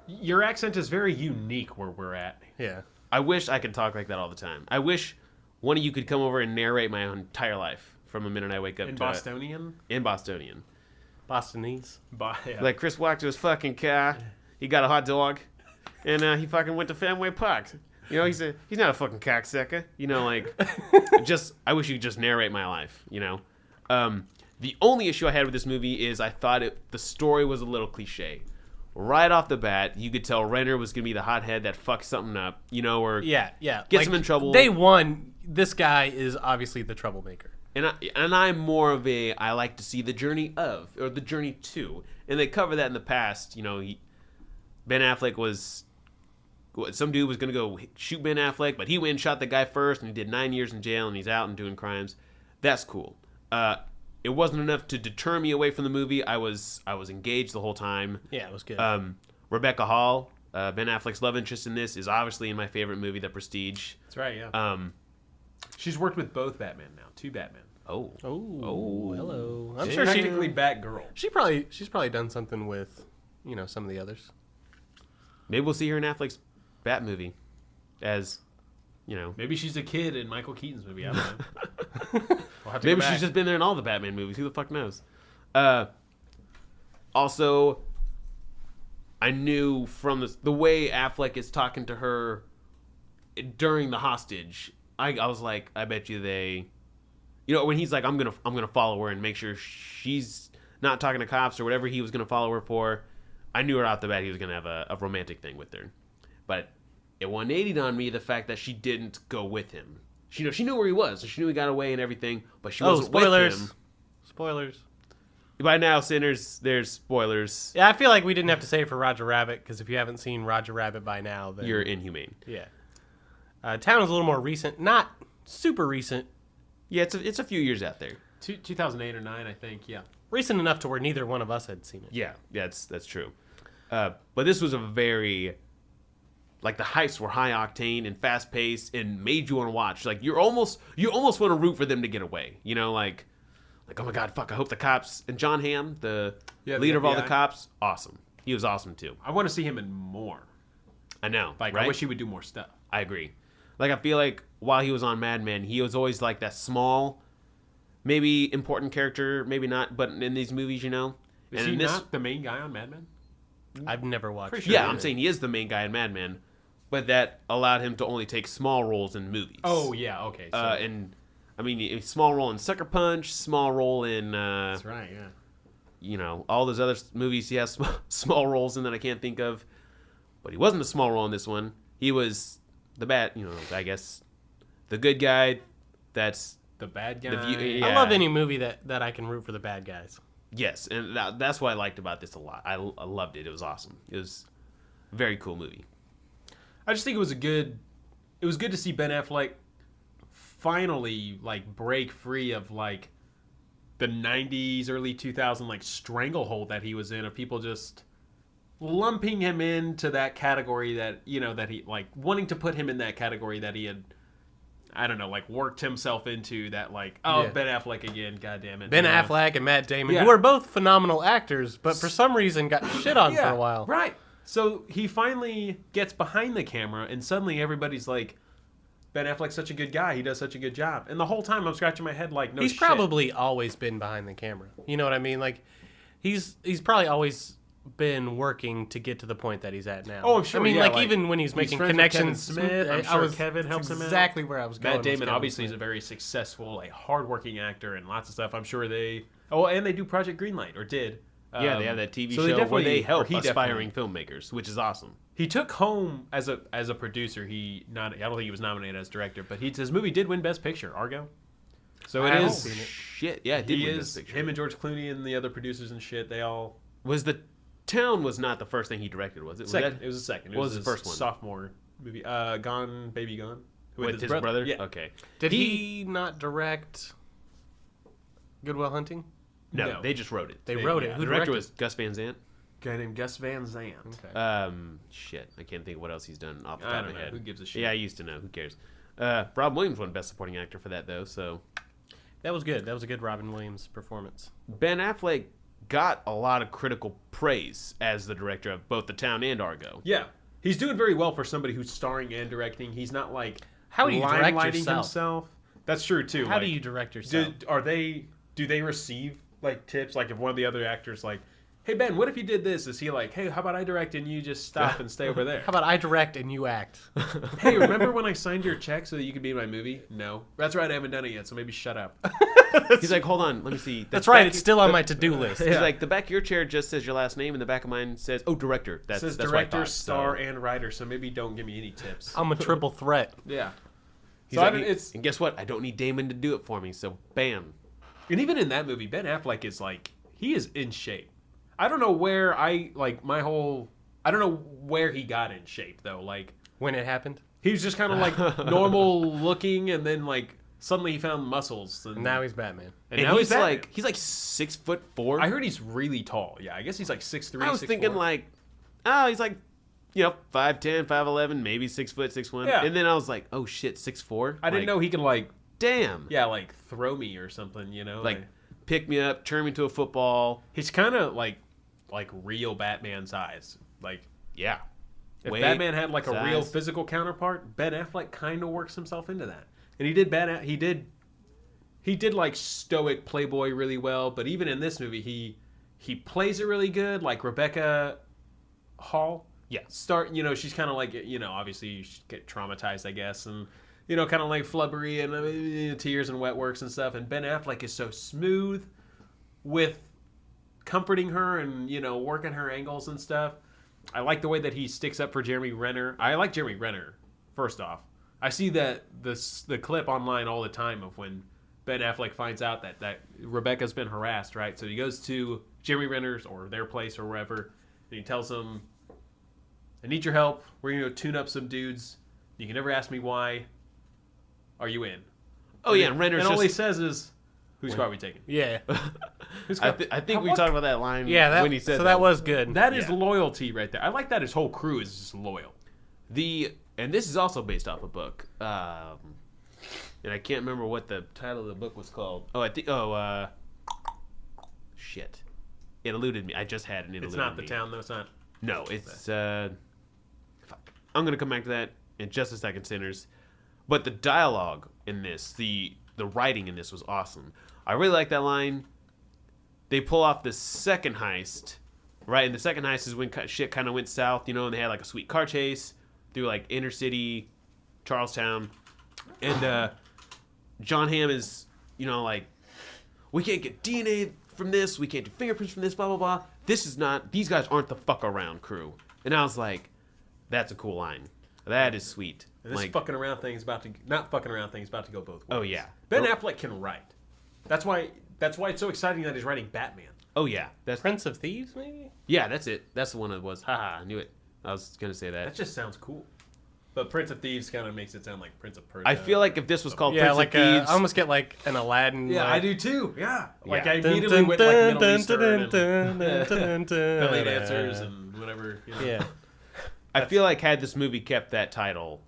Your accent is very unique where we're at. Yeah. I wish I could talk like that all the time. I wish one of you could come over and narrate my entire life from the minute I wake up In to Bostonian? in Bostonian. Bostonese. Yeah. Like Chris walked to his fucking car, he got a hot dog, and he fucking went to Fenway Park. He's not a fucking cocksucker. I wish you could just narrate my life. The only issue I had with this movie is I thought the story was a little cliche. right off the bat, you could tell Renner was going to be the hothead that fucks something up, or Yeah. gets him in trouble. Day one, this guy is obviously the troublemaker. And I'm more of I like to see the journey of, or the journey to. And they cover that in the past. Ben Affleck was, some dude was going to go shoot Ben Affleck, but he went and shot the guy first, and he did 9 years in jail, and he's out and doing crimes. That's cool. It wasn't enough to deter me away from the movie. I was engaged the whole time. Yeah, it was good. Rebecca Hall, Ben Affleck's love interest in this, is obviously in my favorite movie, The Prestige. That's right, yeah. She's worked with both Batman now, 2 Batman. Oh, hello. I'm She's sure technically Batgirl. she's probably done something with, some of the others. Maybe we'll see her in Affleck's Bat movie, as Maybe she's a kid in Michael Keaton's movie. I don't know. We'll have to maybe go back. she's just been there in all the Batman movies. Who the fuck knows? Also, I knew from the way Affleck is talking to her during the hostage. I was like, I bet you they, when he's like, I'm gonna follow her and make sure she's not talking to cops or whatever he was gonna follow her for. I knew right off the bat he was gonna have a romantic thing with her, but it 180'd on me the fact that she didn't go with him. She knew where he was, so she knew he got away and everything, but she wasn't with him. Spoilers. By now, sinners, there's spoilers. Yeah, I feel like we didn't have to say it for Roger Rabbit, because if you haven't seen Roger Rabbit by now, then You're inhumane. Yeah. Town is a little more recent, not super recent. Yeah, it's a few years out there. 2008 or 9, I think, yeah. Recent enough to where neither one of us had seen it. Yeah, that's true. But this was a very, like, the heists were high octane and fast paced and made you want to watch. Like, you almost want to root for them to get away. Like, oh my god, fuck! I hope the cops and John Hamm, the leader of all the FBI. cops, awesome. He was awesome too. I want to see him in more. I know, Like, right? I wish he would do more stuff. I agree. Like, I feel like while he was on Mad Men, he was always like that small, maybe important character, maybe not, but in these movies, Is and he in this, not the main guy on Mad Men? I've never watched Pretty it. sure. yeah, I'm saying he is the main guy in Mad Men, but that allowed him to only take small roles in movies. Oh, yeah, okay. So And I mean, a small role in Sucker Punch, small role in, that's right, yeah. all those other movies he has small roles in that I can't think of. But he wasn't a small role in this one. He was the bad, I guess, the good guy that's... The bad guy. Yeah. I love any movie that I can root for the bad guys. Yes, and that's what I liked about this a lot. I loved it. It was awesome. It was a very cool movie. I just think it was good to see Ben Affleck finally, like, break free of, like, the 90s, early 2000s, like, stranglehold that he was in, of people just lumping him into that category that, that he, like, wanting to put him in that category that he had, I don't know, like, worked himself into, that, like, oh, Yeah. Ben Affleck again, goddammit. Ben Affleck and Matt Damon, Yeah. who are both phenomenal actors, but for some reason got shit on for a while. Right. So he finally gets behind the camera, and suddenly everybody's like, Ben Affleck's such a good guy. He does such a good job. And the whole time I'm scratching my head like, no He's shit. probably always been behind the camera. You know what I mean? Like, he's probably always been working to get to the point that he's at now. Oh, I'm sure, I mean, yeah, like, like, even when he's he's making friends with Kevin connections. Smith. I'm sure Kevin helps him out. Exactly where I was going. Matt Damon with Kevin obviously is Smith. a very successful, a hardworking actor and lots of stuff. I'm sure they... Oh, and they do Project Greenlight, or did. Yeah, they have that TV so show where definitely- they help or he aspiring filmmakers, which is awesome. He took home as a producer. I don't think he was nominated as director, but his movie did win Best Picture, Argo. So it I is. haven't seen it. Shit, yeah, it did He win is Best Picture. him and George Clooney and the other producers and shit. They all Town was not the first thing he directed, was it? second. It was the second. It What was was the first one? Sophomore movie. Gone Baby Gone. With his brother? Yeah. Okay. Did he not direct Good Will Hunting? No, they just wrote it. They wrote it. yeah. Who The director directed? was Gus Van Sant. Guy named Gus Van Sant. Okay. Shit, I can't think of what else he's done off the I top of don't my know. head. Who gives a shit? Yeah, I used to know. Who cares? Rob Williams won Best Supporting Actor for that, though, so... That was good. That was a good Robin Williams performance. Ben Affleck got a lot of critical praise as the director of both The Town and Argo. Yeah, he's doing very well for somebody who's starring and directing. He's not like How do you direct limelighting yourself? himself. That's true too. How like, do you direct yourself? Do they receive like tips? Like if one of the other actors like, hey Ben, what if you did this? Is he like, hey, how about I direct and you just stop and stay over there? How about I direct and you act? Hey, remember when I signed your check so that you could be in my movie? No, that's right. I haven't done it yet, so maybe shut up. He's like, hold on, let me see. That's right. It's still on my to-do list. He's like, the back of your chair just says your last name, and the back of mine says, director. It says that's director, what I thought, star, so. and writer. So maybe don't give me any tips. I'm a triple threat. Yeah. He's So like, it's and guess what? I don't need Damon to do it for me. So bam. and even in that movie, Ben Affleck is like he is in shape. I don't know where I don't know where he got in shape though. Like When it happened. he was just kind of like normal looking, and then like suddenly he found muscles. And now he's Batman. And now he's Batman. like 6'4". I heard he's really tall. Yeah, I guess he's like 6'3". I was 6'4". thinking like, oh, he's like, 5'10", 5'11", maybe 6 foot, 6'1". Yeah. And then I was like, oh shit, 6'4". I didn't know he could like Damn. like throw me or something. Like pick me up, turn me into a football. he's kind of like real Batman size. Like Yeah. if Weight, Batman had like a size. real physical counterpart, Ben Affleck kind of works himself into that. And he did like stoic playboy really well, but even in this movie he plays it really good. Like Rebecca Hall. Yeah. She's kind of like, obviously you should get traumatized, I guess, and kind of like flubbery and tears and wet works and stuff. And Ben Affleck is so smooth with comforting her and working her angles and stuff. I like the way that he sticks up for Jeremy Renner. I like Jeremy Renner. First off, I see the clip online all the time of when Ben Affleck finds out that Rebecca's been harassed. Right, so he goes to Jeremy Renner's or their place or wherever, and he tells them, "I need your help. We're gonna go tune up some dudes. You can never ask me why. Are you in?" Oh yeah, and Renner's and all just... he says is, "Whose car are we taking?" Yeah. I think we talked about that line when he said that was good. That is loyalty right there. I like that his whole crew is just loyal. And this is also based off a book. And I can't remember what the title of the book was called. Shit. It eluded me. I just had it. It's not The Town, though. It's not. No, it's fuck. I'm gonna come back to that in just a second, Sinners. But the dialogue in this, the writing in this was awesome. I really like that line. They pull off the second heist, right? And the second heist is when shit kind of went south, and they had like a sweet car chase through like inner city Charlestown, and John Hamm is, like, we can't get DNA from this, we can't do fingerprints from this, blah blah blah. These guys aren't the fuck around crew. And I was like, that's a cool line. That is sweet. And this fucking around thing is about to not fucking around thing is about to go both ways. Oh yeah, Ben Affleck can write. That's why it's so exciting that he's writing Batman. Oh yeah, that's Prince of Thieves, maybe? Yeah, that's it. That's the one that was. Haha, I knew it. I was gonna say that. That just sounds cool. But Prince of Thieves kind of makes it sound like Prince of Persia. I feel like if this was called Yeah, Prince like of Thieves, I almost get like an Aladdin. Yeah, like, I do too. Yeah, like Yeah. I immediately went like Middle Eastern and belly dancers and whatever. Yeah. I feel like had this movie kept that title,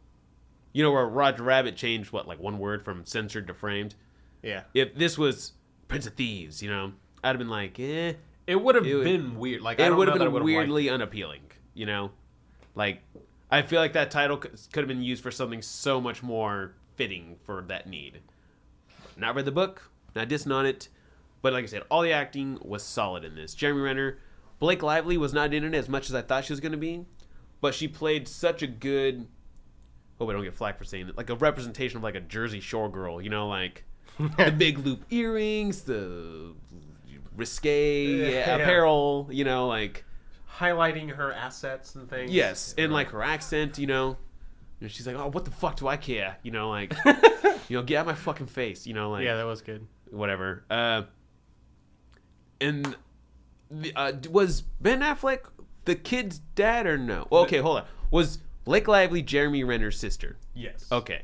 where Roger Rabbit changed like one word from censored to framed. Yeah. If this was Prince of Thieves, I'd have been like, eh. It would have been weird. Like It I would have been been weirdly unappealing. Like I feel like that title could have been used for something so much more fitting for that need. Not read the book, not dissing on it, but like I said, all the acting was solid in this. Jeremy Renner, Blake Lively was not in it as much as I thought she was going to be, but she played such a good. Hope I don't get flack for saying it. Like a representation of like a Jersey Shore girl, like the big loop earrings, the risque apparel, like. highlighting her assets and things. Yes, and like her accent, she's like, "Oh, what the fuck do I care?" Like, get out of my fucking face, like. Yeah, that was good. Whatever. And was Ben Affleck the kid's dad or no? Well, okay, hold on. Was Blake Lively Jeremy Renner's sister? Yes. Okay.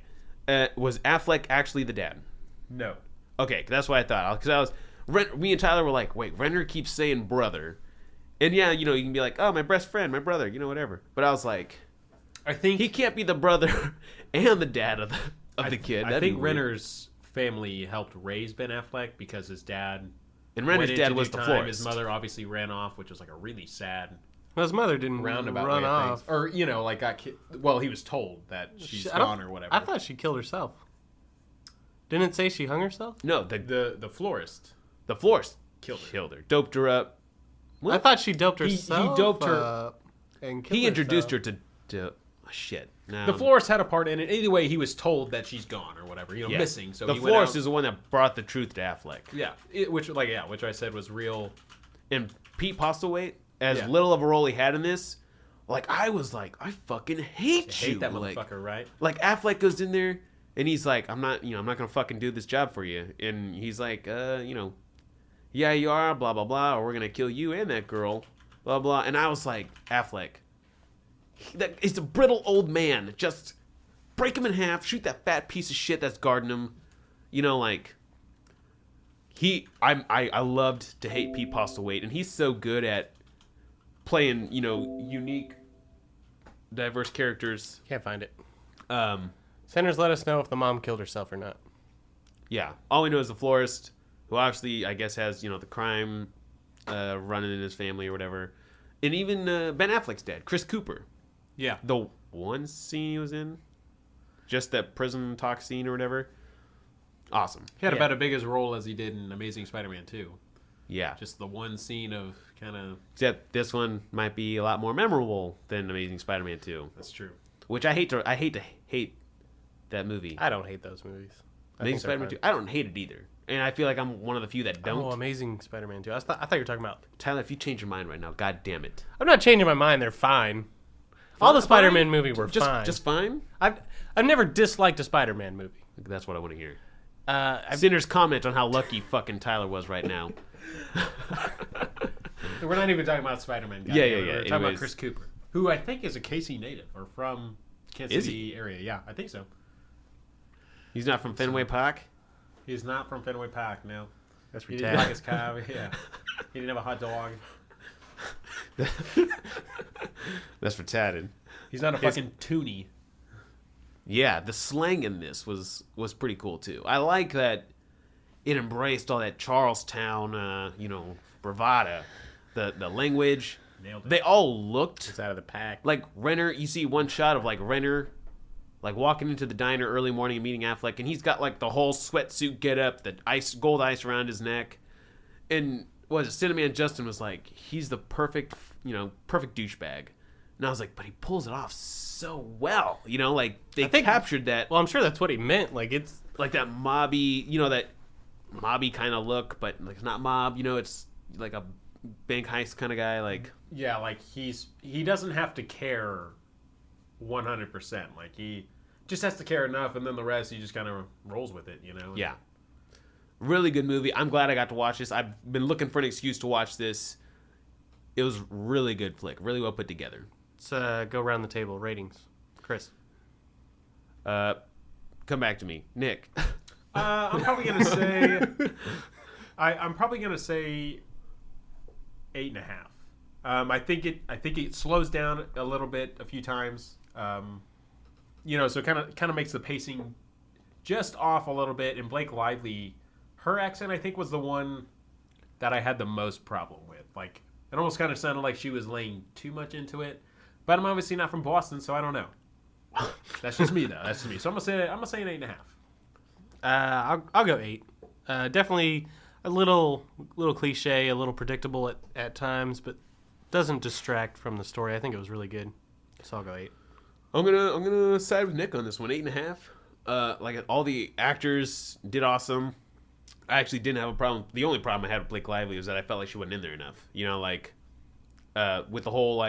Was Affleck actually the dad? No. Okay, that's what I thought. Because me and Tyler were like, wait, Renner keeps saying brother. And yeah, you can be like, oh, my best friend, my brother, whatever. But I was like, I think he can't be the brother and the dad of the kid. I That'd think be weird. Renner's family helped raise Ben Affleck because his dad. And Renner's went dad into was due the time. florist. His mother obviously ran off, which was like a really sad Well, his mother didn't roundabout run way of off. things. Or like got well, he was told that she's gone or whatever. I thought she killed herself. Didn't it say she hung herself? No, the florist the florist killed her. killed her, doped her up. I thought she doped He herself. doped her. up and killed He introduced herself. her to shit. No. The florist had a part in it. Either way, he was told that she's gone or whatever, missing. So the he went florist out. is the one that brought the truth to Affleck. Yeah, which I said was real. And Pete Postlewaite, as Yeah. little of a role he had in this, I was like, I fucking hate you. Hate that motherfucker, right? Like Affleck goes in there and he's like, I'm not gonna fucking do this job for you. And he's like, yeah, you are, blah blah blah, or we're gonna kill you and that girl, blah blah. And I was like, Affleck, he's a brittle old man. Just break him in half, shoot that fat piece of shit that's guarding him. I loved to hate Pete Postlewaite, and he's so good at playing, unique, diverse characters. Can't find it. Um, Senders, let us know if the mom killed herself or not. yeah, all we know is the florist, who obviously, I guess, has, the crime running in his family or whatever. And even Ben Affleck's dad, Chris Cooper. Yeah. The one scene he was in, just that prison talk scene or whatever. Awesome. He had Yeah. about as big a role as he did in Amazing Spider-Man 2. Yeah. Just the one scene of kind of... Except this one might be a lot more memorable than Amazing Spider-Man 2, That's true. which I hate to hate that movie. I don't hate those movies. Amazing Spider-Man 2. I don't hate it either. And I feel like I'm one of the few that don't. Oh, Amazing Spider-Man 2. I thought you were talking about... Tyler, if you change your mind right now, god damn it. I'm not changing my mind. They're fine. All the Spider-Man movies were fine. Just fine? I've never disliked a Spider-Man movie. That's what I want to hear. I've Sinner's comment on how lucky fucking Tyler was right now. We're not even talking about Spider-Man. Yeah. We're talking about Anyways. Chris Cooper, who I think is a KC native or from Kansas Is City area. Yeah, I think so. He's not from Fenway Park? He's not from Fenway Park, no. That's He didn't like his car. Yeah. He didn't have a hot dog. That's retarded. He's not a fucking toonie. Yeah, the slang in this was pretty cool too. I like that it embraced all that Charlestown, bravado. The language. Nailed it. They all looked It's out of the pack. like Renner. You see one shot of Renner, walking into the diner early morning and meeting Affleck, and he's got the whole sweatsuit get up, the gold ice around his neck, and Cinamen Justin was like, he's the perfect douchebag. And I was like, but he pulls it off so well, they captured that, Well, I'm sure that's what he meant. It's... that mobby, that mobby kind of look, but it's not mob, it's like a bank heist kind of guy, Yeah, he doesn't have to care 100%. He just has to care enough, and then the rest he just kind of rolls with it, Yeah. Really good movie. I'm glad I got to watch this. I've been looking for an excuse to watch this. It was really good flick. Really well put together. Let's go around the table. Ratings. Chris. Come back to me. Nick. I'm probably gonna say. I'm probably gonna say 8.5. I think it slows down a little bit a few times. So kind of makes the pacing just off a little bit. And Blake Lively, her accent I think was the one that I had the most problem with. It almost kind of sounded like she was laying too much into it. But I'm obviously not from Boston, so I don't know. That's just me though. That's just me. So I'm gonna say an 8.5. I'll go 8. Definitely a little cliche, a little predictable at times, but doesn't distract from the story. I think it was really good. So I'll go 8. I'm gonna side with Nick on this one. 8.5. All the actors did awesome. I actually didn't have a problem. The only problem I had with Blake Lively was that I felt like she wasn't in there enough. With the whole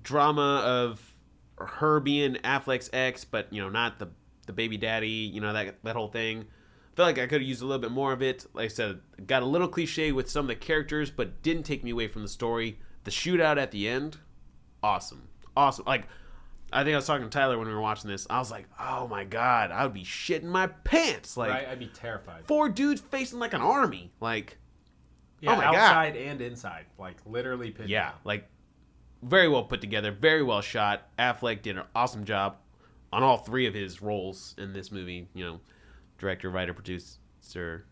drama of her being Affleck's ex, but not the baby daddy. That whole thing. I felt like I could have used a little bit more of it. Like I said, got a little cliche with some of the characters, but didn't take me away from the story. The shootout at the end, awesome. I think I was talking to Tyler when we were watching this. I was like, oh my god, I would be shitting my pants. Right, I'd be terrified. 4 dudes facing an army. Yeah, oh my god, outside and inside, literally. Yeah, very well put together, very well shot. Affleck did an awesome job on all 3 of his roles in this movie. Director, writer, producer,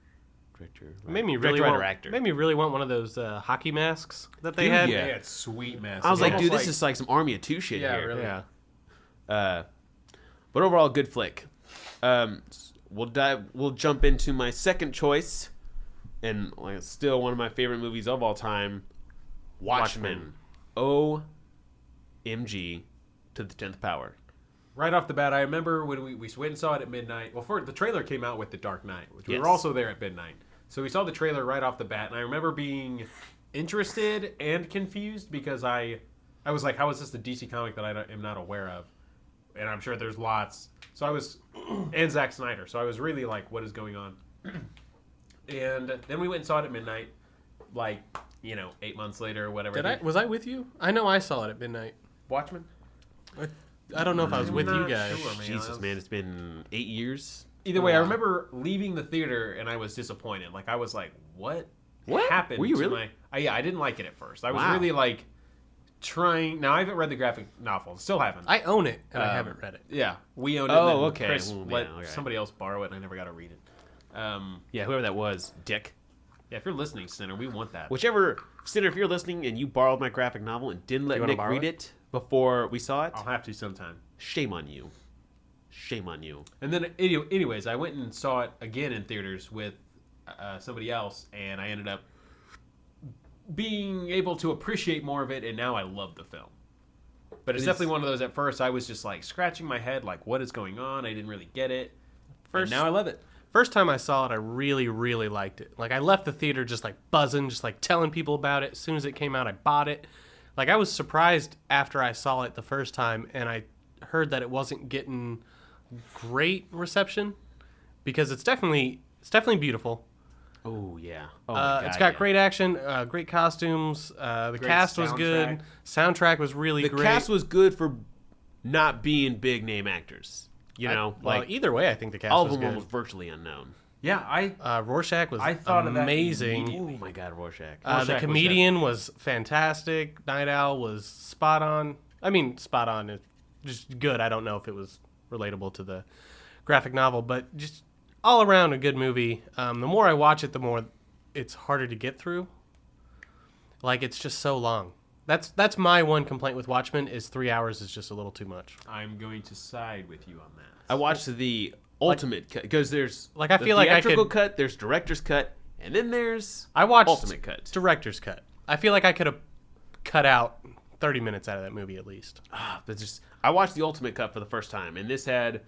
director, Made me director, really writer, want, actor. Made me really want one of those hockey masks that they Dude, had. yeah. They had sweet mess. I was like, Almost dude, this is some Army of 2 shit Yeah, here. really. Yeah. But overall, good flick. We'll jump into my second choice, and still one of my favorite movies of all time, Watchmen. OMG, to the 10th power. Right off the bat, I remember when we went and saw it at midnight. Well, the trailer came out with The Dark Knight, which we were also there at midnight. So we saw the trailer right off the bat, and I remember being interested and confused because I was like, how is this a DC comic that I am not aware of? And I'm sure there's lots. So I was, and Zack Snyder. So I was really like, what is going on? And then we went and saw it at midnight, 8 months later or whatever. Was I with you? I know I saw it at midnight. Watchmen? I don't know if I was with you guys. Sure, man. Jesus, man, it's been 8 years. Either way, I remember leaving the theater and I was disappointed. Like, I was like, what happened? Were you really? I didn't like it at first. I was really like trying. Now, I haven't read the graphic novel. Still haven't. I own it, and I haven't read it. Yeah, we own it. Oh, and then okay. Chris Well, let okay. somebody else borrow it, and I never got to read it. Yeah, whoever that was, Dick. Yeah, if you're listening, Sinner, we want that. Whichever, Sinner, if you're listening and you borrowed my graphic novel and didn't let You wanna Nick borrow read it? it before we saw it, I'll have to sometime. shame on you. Shame on you. And then, anyways, I went and saw it again in theaters with somebody else, and I ended up being able to appreciate more of it, and now I love the film. But it's definitely one of those, at first, I was just like scratching my head, like, what is going on? I didn't really get it. And now I love it. First time I saw it, I really, really liked it. Like, I left the theater just like buzzing, just like telling people about it. As soon as it came out, I bought it. Like, I was surprised after I saw it the first time, and I heard that it wasn't getting great reception because it's definitely beautiful. Oh, yeah. Oh, my God, It's got yeah. great action, great costumes. The cast was good. Soundtrack was really The great. cast was good for not being big name actors. You know, well, either way, I think the cast all of was them good. was virtually unknown. Yeah, Rorschach was I thought of that amazing. Oh my God, Rorschach. The Rorschach was comedian was fantastic. Night Owl was spot on. I mean, spot on is just good. I don't know if it was relatable to the graphic novel, but just all around a good movie. The more I watch it, the more it's harder to get through. Like, it's just so long. That's my one complaint with Watchmen is 3 hours is just a little too much. I'm going to side with you on that. I watched the ultimate cut because there's Like, I the feel like I theatrical could- cut, there's director's cut, and then there's I watched ultimate cut. director's cut. I feel like I could have cut out 30 minutes out of that movie at least. But just I watched the ultimate cut for the first time, and this had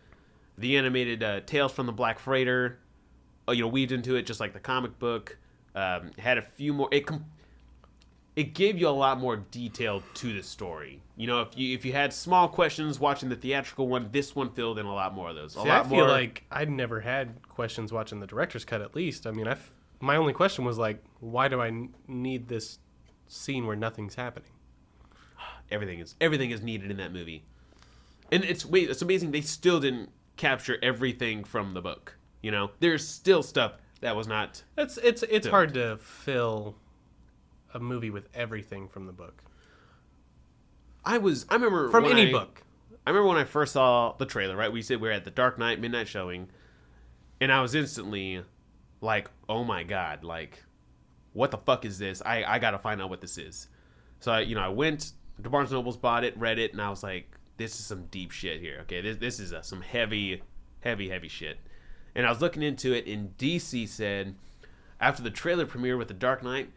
the animated Tales from the Black Freighter, weaved into it just like the comic book. Had a few more. It gave you a lot more detail to the story. If you had small questions watching the theatrical one, this one filled in a lot more of those. I feel like I'd never had questions watching the director's cut. At least, I mean, my only question was like, why do I need this scene where nothing's happening? everything is needed in that movie, and it's amazing they still didn't capture everything from the book. There's still stuff that was not. It's hard to fill a movie with everything from the book. I remember From when any book. I remember when I first saw the trailer, right? We said we were at the Dark Knight midnight showing, and I was instantly like, oh my God, like, what the fuck is this? I gotta find out what this is. So I went to Barnes & Noble's, bought it, read it, and I was like, this is some deep shit here. Okay, this is some heavy shit. And I was looking into it, and DC said after the trailer premiere with the Dark Knight,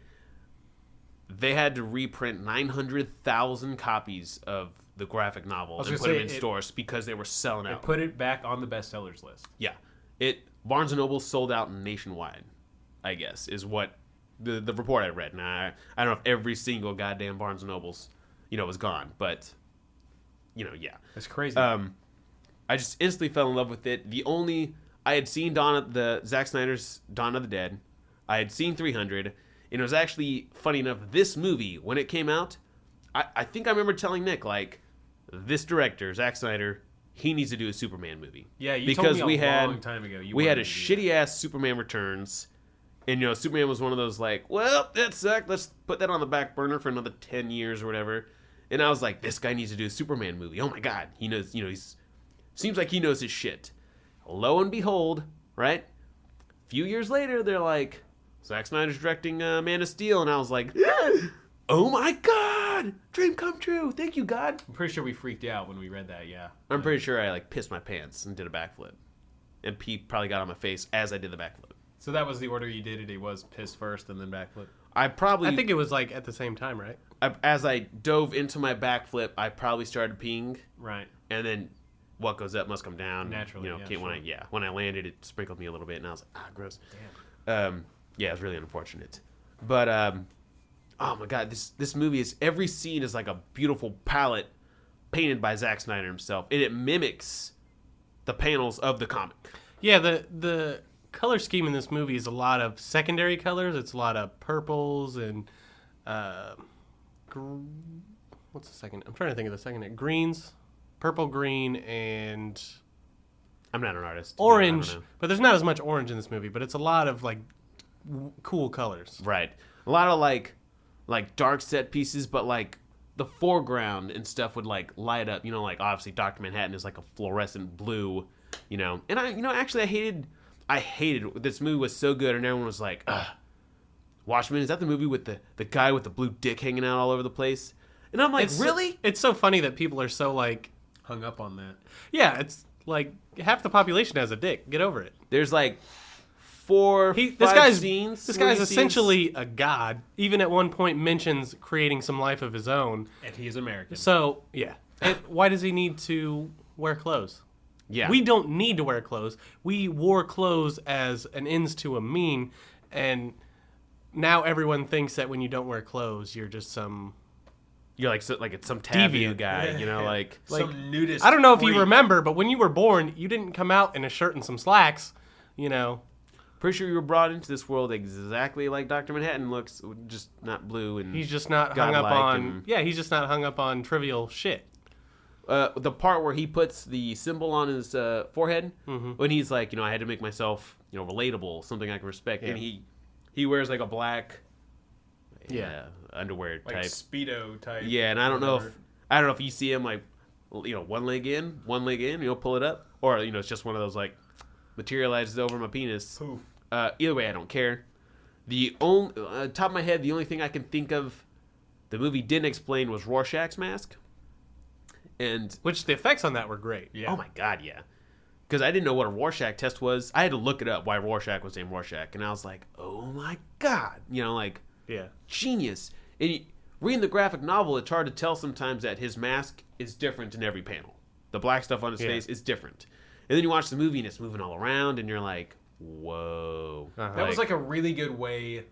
they had to reprint 900,000 copies of the graphic novel and put them in stores because they were selling out. Put it back on the bestsellers list. Yeah, Barnes & Noble sold out nationwide, I guess, is what the report I read. Now, I don't know if every single goddamn Barnes & Noble's, was gone, but, yeah. That's crazy. I just instantly fell in love with it. I had seen Zack Snyder's Dawn of the Dead. I had seen 300, and it was actually, funny enough, this movie, when it came out, I think I remember telling Nick, like, this director, Zack Snyder, he needs to do a Superman movie. Yeah, you told me a long time ago. We had a shitty-ass Superman Returns, and, Superman was one of those, like, well, that sucked. Let's put that on the back burner for another 10 years or whatever. And I was like, this guy needs to do a Superman movie. Oh, my God. He knows, seems like he knows his shit. Lo and behold, right? A few years later, they're like, Zack Snyder's directing Man of Steel. And I was like, oh, my God. Dream come true. Thank you, God. I'm pretty sure we freaked out when we read that, yeah. I'm pretty sure I, pissed my pants and did a backflip. And Pete probably got on my face as I did the backflip. So that was the order you did it. It was piss first and then backflip. I I think it was, at the same time, right? as I dove into my backflip, I probably started peeing, Right. and then what goes up must come down. Naturally, you know. yeah, When I landed, it sprinkled me a little bit, and I was like, gross. Damn. Yeah, it was really unfortunate. But oh my god, this movie is every scene is like a beautiful palette painted by Zack Snyder himself, and it mimics the panels of the comic. Yeah, the color scheme in this movie is a lot of secondary colors. It's a lot of purples and what's the second? I'm trying to think of the second. Greens, purple, green, and I'm not an artist. orange. Yeah, I don't know. But there's not as much orange in this movie. But it's a lot of like cool colors. Right. A lot of like dark set pieces, but like the foreground and stuff would like light up. You know, like obviously Dr. Manhattan is like a fluorescent blue. You know, and actually I hated this movie was so good, and everyone was like, ugh. Watchmen, is that the movie with the guy with the blue dick hanging out all over the place? And I'm like, really? It's so funny that people are so like, Hung up on that. yeah, it's like half the population has a dick. Get over it. There's like 4, 5 scenes. This where guy's he sees- essentially a god. Even at one point mentions creating some life of his own. And he is American. So yeah, and why does he need to wear clothes? Yeah. We don't need to wear clothes. We wore clothes as an ends to a mean, and now everyone thinks that when you don't wear clothes, you're just some. You're like it's some taboo Deviant. guy, you know, like Some nudist. I don't know if you freak. remember, but when you were born, you didn't come out in a shirt and some slacks. You know, pretty sure you were brought into this world exactly like Dr. Manhattan looks, just not blue and he's just not hung up godlike on. and- Yeah, he's just not hung up on trivial shit. the part where he puts the symbol on his forehead when he's like, I had to make myself, relatable, something I can respect, and he wears like a black underwear Like type. Speedo type. Yeah, and I don't know if you see him like, one leg in, pull it up, or it's just one of those like materializes over my penis. Poof. Either way, I don't care. The only top of my head, the only thing I can think of the movie didn't explain was Rorschach's mask. And Which the effects on that were great. Yeah. oh my god, yeah, because I didn't know what a Rorschach test was. I had to look it up why Rorschach was named Rorschach, and I was like, oh my god, like Yeah. genius. And reading the graphic novel, it's hard to tell sometimes that his mask is different in every panel. The black stuff on his face is different, and then you watch the movie and it's moving all around, and you're like, whoa. That was like a really good way,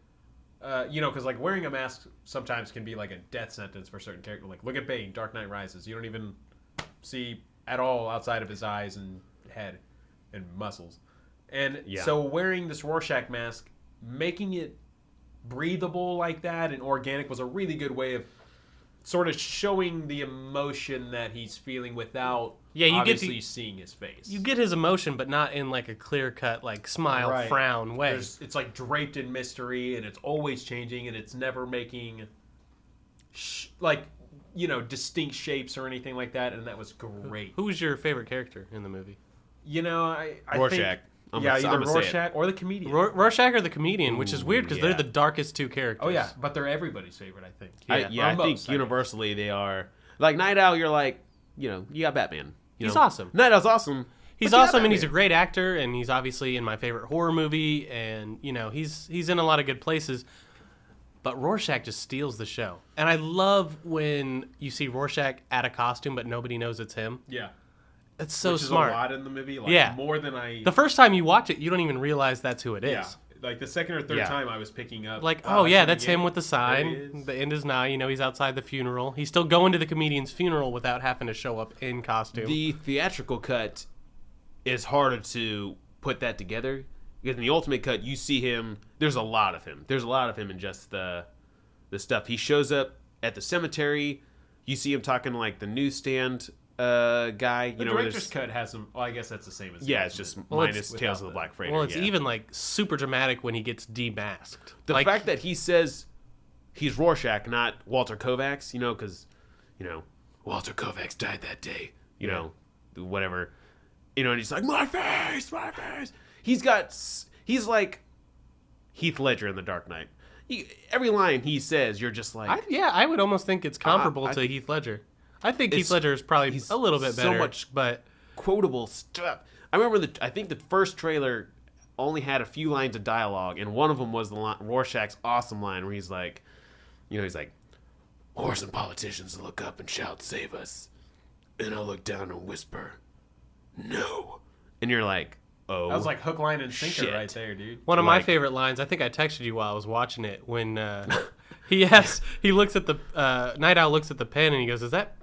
because like wearing a mask sometimes can be like a death sentence for certain characters. Like look at Bane, Dark Knight Rises. You don't even see at all outside of his eyes and head and muscles. And so wearing this Rorschach mask, making it breathable like that and organic was a really good way of sort of showing the emotion that he's feeling without obviously seeing his face. You get his emotion, but not in like a clear cut, like smile, frown way. It's like draped in mystery, and it's always changing, and it's never making distinct shapes or anything like that. And that was great. Who was your favorite character in the movie? I Rorschach. think, I'm either gonna say it. Rorschach or the comedian. Rorschach or the comedian, which is weird because yeah. they're the darkest two characters. Oh yeah, but they're everybody's favorite, I think. I think Almost, universally they are. Like Night Owl, you're like, you got Batman. He's awesome. Night Owl's awesome. He's but you got awesome, and he's a Batman. great actor, and he's obviously in my favorite horror movie, and he's in a lot of good places. But Rorschach just steals the show, and I love when you see Rorschach at a costume, but nobody knows it's him. Yeah. It's so Which smart. is a lot in the movie. Like, Yeah. more than I. The first time you watch it, you don't even realize that's who it is. Yeah. Like the second or third Yeah. time I was picking up. Like, that's him with the There he sign. is. The end is nigh. He's outside the funeral. He's still going to the comedian's funeral without having to show up in costume. The theatrical cut is harder to put that together because in the ultimate cut, you see him. There's a lot of him. There's a lot of him in just the stuff. He shows up at the cemetery. You see him talking to like the newsstand guy. The director's cut has some. Well, I guess that's the same as. Yeah, it's just minus Tales of the Black Freighter. Well, it's yeah. even like super dramatic when he gets demasked. The like, fact that he says he's Rorschach, not Walter Kovacs, because, Walter Kovacs died that day, whatever. And he's like, my face. He's like Heath Ledger in The Dark Knight. Every line he says, you're just like. I would almost think it's comparable to Heath Ledger. I think Heath Ledger is probably a little bit better. So much but quotable stuff. I remember I think the first trailer only had a few lines of dialogue, and one of them was the Rorschach's awesome line where he's like, horse and politicians look up and shout, "Save us," and I'll look down and whisper, "No," and you're like, "Oh." That was like hook, line, and sinker shit. right there, dude. One of my Like- favorite lines, I think I texted you while I was watching it, when he looks at the Night Owl looks at the pen and he goes, "Is that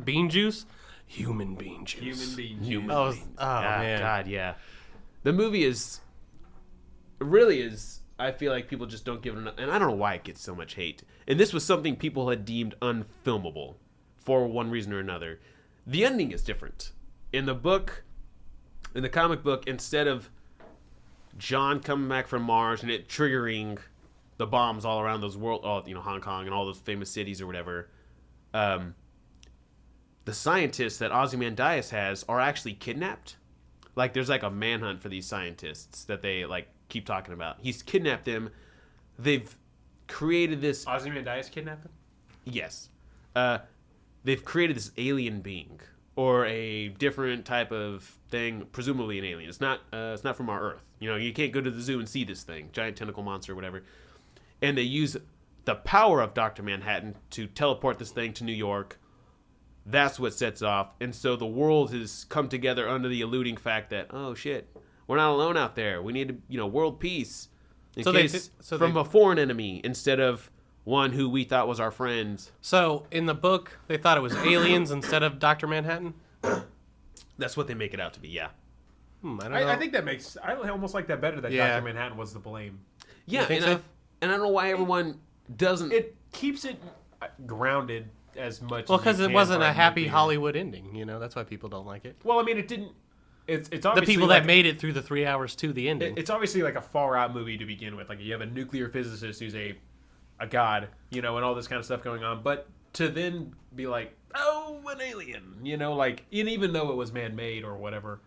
bean juice?" Human bean juice. Human being. Oh, man. God, yeah. The movie really is. I feel like people just don't give it enough, and I don't know why it gets so much hate. And this was something people had deemed unfilmable for one reason or another. The ending is different. In the comic book, instead of John coming back from Mars and it triggering the bombs all around those Hong Kong and all those famous cities or whatever, the scientists that Ozymandias has are actually kidnapped. Like, there's like a manhunt for these scientists that they like keep talking about. He's kidnapped them. They've created this. Ozymandias kidnapped him? Yes. They've created this alien being or a different type of thing, presumably an alien. It's not from our Earth. You know, you can't go to the zoo and see this thing, giant tentacle monster or whatever. And they use the power of Dr. Manhattan to teleport this thing to New York. That's what sets off. And so the world has come together under the alluding fact that, oh shit, we're not alone out there. We need to, world peace from a foreign enemy instead of one who we thought was our friend. So in the book, they thought it was aliens instead of Dr. Manhattan? That's what they make it out to be, yeah. I don't know. I think that makes... I almost like that better, that Yeah. Dr. Manhattan was the blame. Yeah, think and so? I don't know why everyone doesn't... It keeps it grounded as much Well, as because you it can wasn't for a happy nuclear. Hollywood ending, That's why people don't like it. Well, I mean, it didn't... It's The obviously people like, that made it through the 3 hours to the ending. It's obviously like a far-out movie to begin with. Like, you have a nuclear physicist who's a god, and all this kind of stuff going on. But to then be like, oh, an alien, and even though it was man-made or whatever,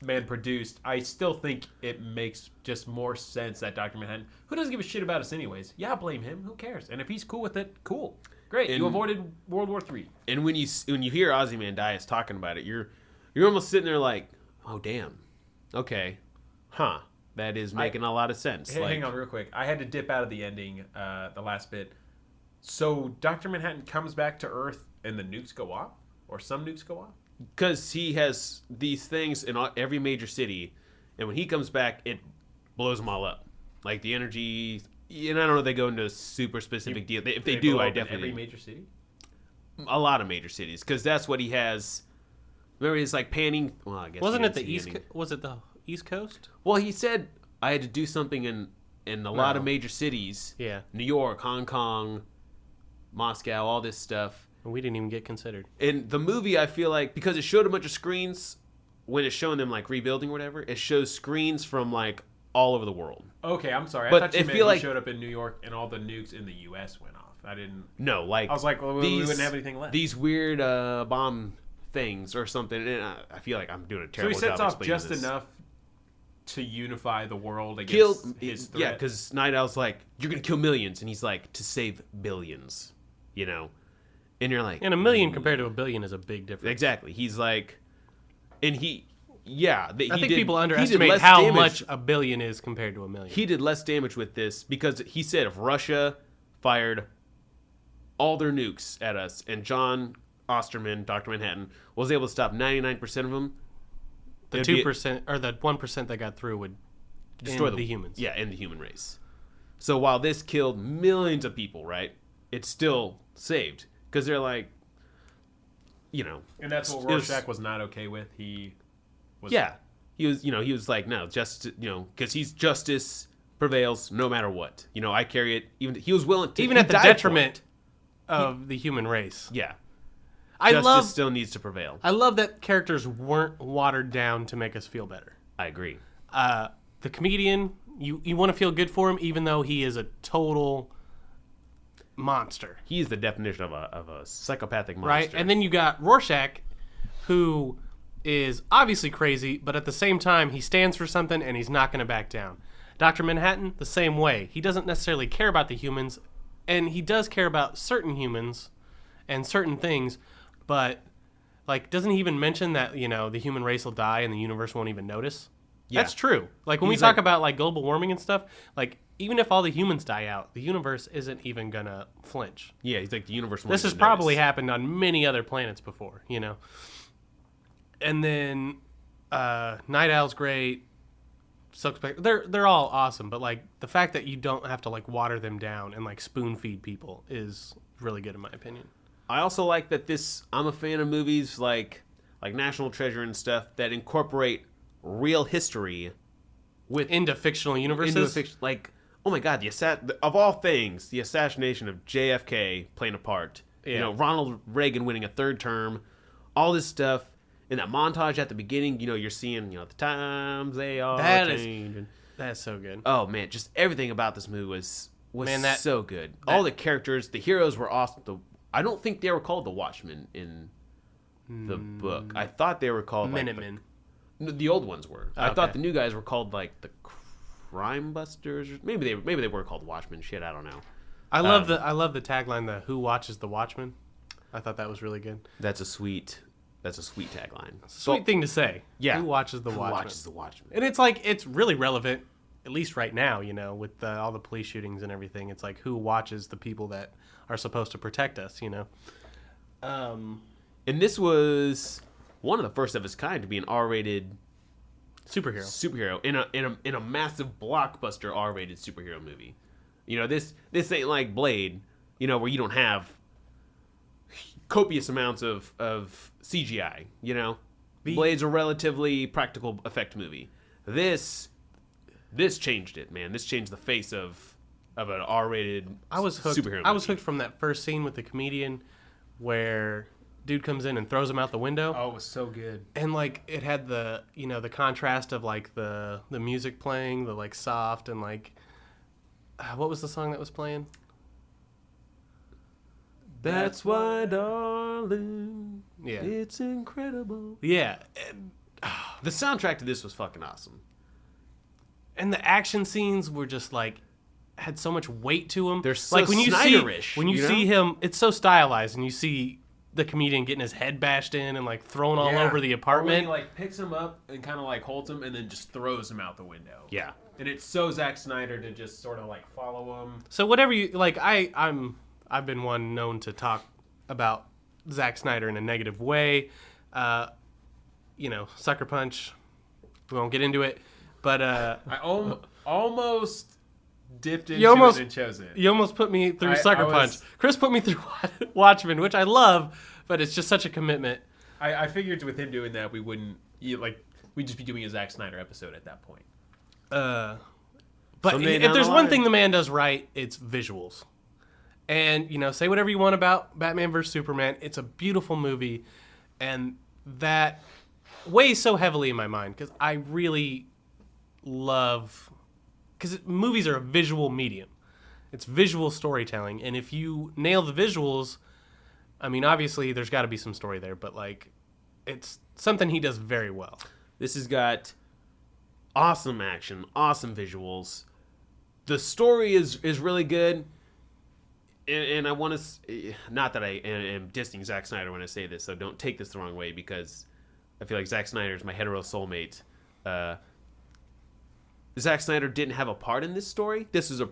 man-produced, I still think it makes just more sense that Dr. Manhattan, who doesn't give a shit about us anyways, blame him, who cares? And if he's cool with it, cool. Great, you avoided World War III. And when you hear Ozymandias talking about it, you're almost sitting there like, oh, damn. Okay. Huh. That is making a lot of sense. Hang on real quick. I had to dip out of the ending, the last bit. So Dr. Manhattan comes back to Earth and the nukes go off? Or some nukes go off? Because he has these things in every major city, and when he comes back, it blows them all up. Like the energy, and I don't know if they go into super specific deal. If they do, blow I up in definitely... every major city? A lot of major cities, because that's what he has... Remember, he's like panning... Well, I guess Wasn't he it the didn't see East? any- Was it the East Coast? Well, he said I had to do something in a lot of major cities. Yeah. New York, Hong Kong, Moscow, all this stuff. We didn't even get considered. In the movie, I feel like, because it showed a bunch of screens, when it's showing them, like, rebuilding or whatever, it shows screens from, like, all over the world. Okay, I'm sorry. But I thought you I meant feel he like- showed up in New York and all the nukes in the U.S. went off. I didn't... No, like... I was like, well, we wouldn't have anything left. These weird bomb things or something. And I feel like I'm doing a So terrible he sets job off explaining just this. enough to unify the world against Killed, his threat. yeah, because Night Owl's like, you're going to kill millions. And he's like, to save billions, And you're like... And a million compared to a billion is a big difference. Exactly. He's like... And he... Yeah. I think people underestimate how much a billion is compared to a million. He did less damage with this because he said if Russia fired all their nukes at us and John Osterman, Dr. Manhattan, was able to stop 99% of them, the 2% or the 1% that got through would destroy end the humans. Yeah, end the human race. So while this killed millions of people, right, it's still saved because they're like, And that's what Rorschach was not okay with. He was... Yeah. He was like, no, just, because justice prevails no matter what. I carry it. Even he was willing to, Even he at the died for it. detriment of the human race. Yeah. I Justice still needs to prevail. I love that characters weren't watered down to make us feel better. I agree. The comedian, you want to feel good for him, even though he is a total monster, He's the definition of a psychopathic monster. right? And then you got Rorschach, who is obviously crazy, but at the same time, he stands for something and he's not going to back down. Dr. Manhattan, the same way. He doesn't necessarily care about the humans, and he does care about certain humans and certain things, but doesn't he even mention that the human race will die and the universe won't even notice? Yeah. That's true. Like when we He's talk like- about global warming and stuff, even if all the humans die out, the universe isn't even gonna flinch. Yeah, he's like the universe. This has probably happened on many other planets before, you know. And then Night Owl's great. Silk Spectre, they're all awesome, but like the fact that you don't have to like water them down and like spoon feed people is really good in my opinion. I also like that I'm a fan of movies like National Treasure and stuff that incorporate real history into fictional universes. Like, oh my God, of all things, the assassination of JFK playing a part. Yeah. You know, Ronald Reagan winning a third term, all this stuff. In that montage at the beginning, you know, you're seeing, you know, the times they are changing. That's so good. Oh man, just everything about this movie was so good. All the characters, the heroes were awesome. I don't think they were called the Watchmen in the book. I thought they were called Minutemen. The old ones were. Okay. I thought the new guys were called like the Crime Busters. Maybe they were called Watchmen. Shit, I don't know. I love the tagline, the "Who watches the Watchmen." I thought that was really good. That's a sweet tagline. Sweet thing to say. Yeah. Who watches the Who Watchmen? watches the Watchmen? And it's like, it's really relevant, at least right now, you know, with all the police shootings and everything. It's like, who watches the people that are supposed to protect us, you know? And this was one of the first of its kind to be an R-rated Superhero. in a massive blockbuster R-rated superhero movie. You know, this ain't like Blade, you know, where you don't have copious amounts of CGI, you know. Blade's a relatively practical effect movie. This changed it, man. This changed the face of an R-rated superhero movie. I was hooked from that first scene with the comedian where dude comes in and throws him out the window. Oh, it was so good. And like it had the, you know, the contrast of like the music playing, the like soft and like what was the song that was playing? That's why, darling, Yeah. it's incredible. Yeah. The soundtrack to this was fucking awesome. And the action scenes were just like had so much weight to them. They're so like Snyder-ish, when you you see know? him, it's so stylized, and you see the comedian getting his head bashed in and like thrown all over the Or when apartment. he like picks him up and kind of like holds him and then just throws him out the window. Yeah. And it's so Zack Snyder to just sort of like follow him. So whatever you like, I've been one known to talk about Zack Snyder in a negative way. You know, Sucker Punch. We won't get into it, but I almost dipped into almost- it and chose it. you almost put me through I Sucker was- Punch. Chris put me through Watchmen, which I love, but it's just such a commitment. I figured with him doing that, we'd just be doing a Zack Snyder episode at that point. But Someday if down there's the one line. thing the man does right, it's visuals. And, you know, say whatever you want about Batman vs. Superman. It's a beautiful movie. And that weighs so heavily in my mind because I really love... Because movies are a visual medium. It's visual storytelling. And if you nail the visuals, I mean, obviously there's got to be some story there. But, like, it's something he does very well. This has got awesome action, awesome visuals. The story is really good. And I want to... Not that I am dissing Zack Snyder when I say this, so don't take this the wrong way, because I feel like Zack Snyder is my hetero soulmate. Zack Snyder didn't have a part in this story. This is a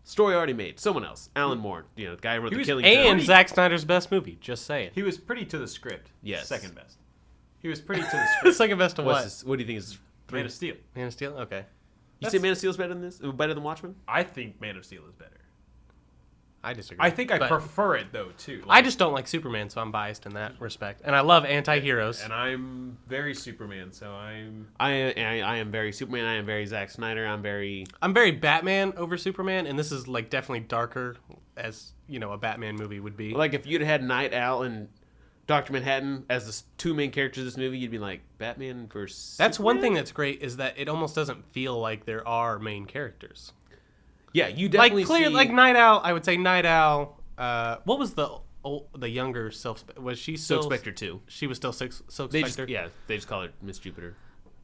story already made. Someone else. Alan Moore, you know, the guy who wrote The Killing And Joke. Zack Snyder's best movie. Just saying. He was pretty to the script. Yes. Second best. He was pretty to the script. Second best of what? What do you think is... Man of Steel. Man of Steel? Okay. You say Man of Steel is better than this? Better than Watchmen? I think Man of Steel is better. I disagree. I think I But prefer it though too. I just don't like Superman, so I'm biased in that respect. And I love anti-heroes. And I'm very Superman, so I am very Superman. I am very Zack Snyder. I'm very Batman over Superman, and this is like definitely darker, as you know, a Batman movie would be. like if you'd had Night Owl and Dr. Manhattan as the two main characters of this movie, you'd be like Batman versus. That's one Superman? thing that's great is that it almost doesn't feel like there are main characters. Yeah, you Like definitely clear, see. like Night Owl. I would say Night Owl. What was the younger Silk? Was she still Silk Spectre 2. She was still Silk They Spectre. they just call her Miss Jupiter.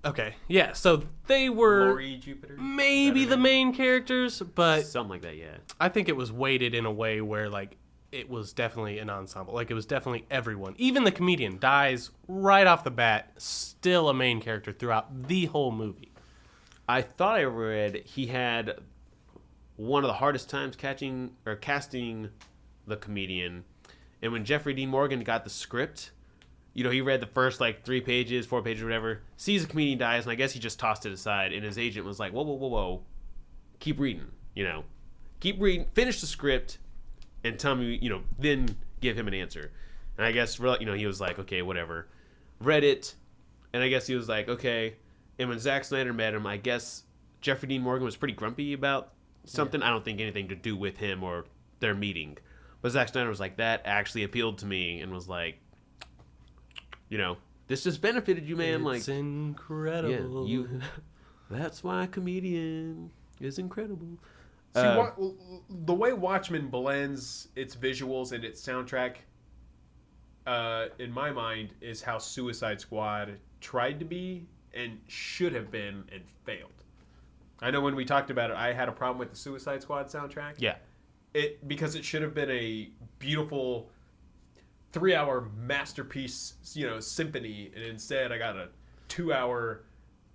Okay, yeah. So they were Lori Jupiter. maybe the main characters, but Something like that, yeah. I think it was weighted in a way where like it was definitely an ensemble. Like it was definitely everyone. Even the comedian dies right off the bat, still a main character throughout the whole movie. I thought I read he had one of the hardest times casting the comedian. And when Jeffrey Dean Morgan got the script, he read the first 3 pages, 4 pages, whatever, sees the comedian dies, and I guess he just tossed it aside. And his agent was like, whoa, keep reading, keep reading, finish the script, and tell me, then give him an answer. And I guess, he was like, okay, whatever. Read it, and I guess he was like, okay. And when Zack Snyder met him, I guess Jeffrey Dean Morgan was pretty grumpy about something. Yeah. I don't think anything to do with him or their meeting. But Zack Snyder was like, that actually appealed to me, and was like, this just benefited you, man. It's incredible. Yeah, that's why a comedian is incredible. See, the way Watchmen blends its visuals and its soundtrack, in my mind, is how Suicide Squad tried to be and should have been and failed. I know when we talked about it, I had a problem with the Suicide Squad soundtrack. Yeah. Because it should have been a beautiful 3-hour masterpiece, symphony, and instead I got a 2-hour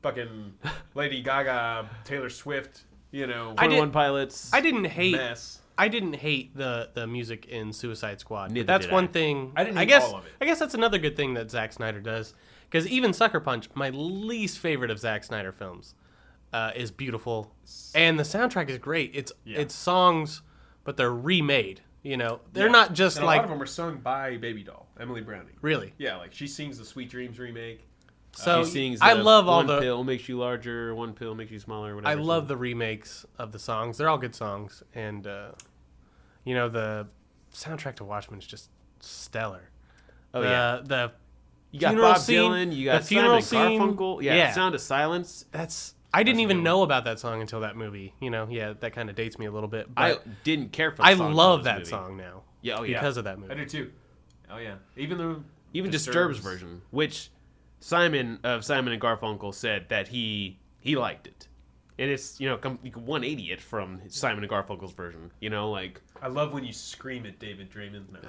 fucking Lady Gaga, Taylor Swift, 21 Pilots. I didn't hate mess. I didn't hate the music in Suicide Squad. Neither that's did one I. thing. I didn't hate all of it. I guess that's another good thing that Zack Snyder does. Because even Sucker Punch, my least favorite of Zack Snyder films, is beautiful, and the soundtrack is great. It's songs, but they're remade. They're not just and like a lot of them are sung by Baby Doll, Emily Browning. Really? Yeah, she sings the Sweet Dreams remake. So she sings I love all one pill makes you larger, one pill makes you smaller, whatever. I love the remakes of the songs. They're all good songs, and the soundtrack to Watchmen is just stellar. Oh, the you got funeral Bob scene, Dylan, you got the funeral Simon scene. Garfunkel. Yeah, Sound of Silence. I didn't even know about that song until that movie. That kind of dates me a little bit. I But didn't care for the I song love for that this movie. song now. Yeah, because of that movie. I do too. Oh yeah, even Disturbed's version, which Simon of Simon and Garfunkel said that he liked it, and it's you can 180 it from Simon and Garfunkel's version. I love when you scream at David Draymond. No.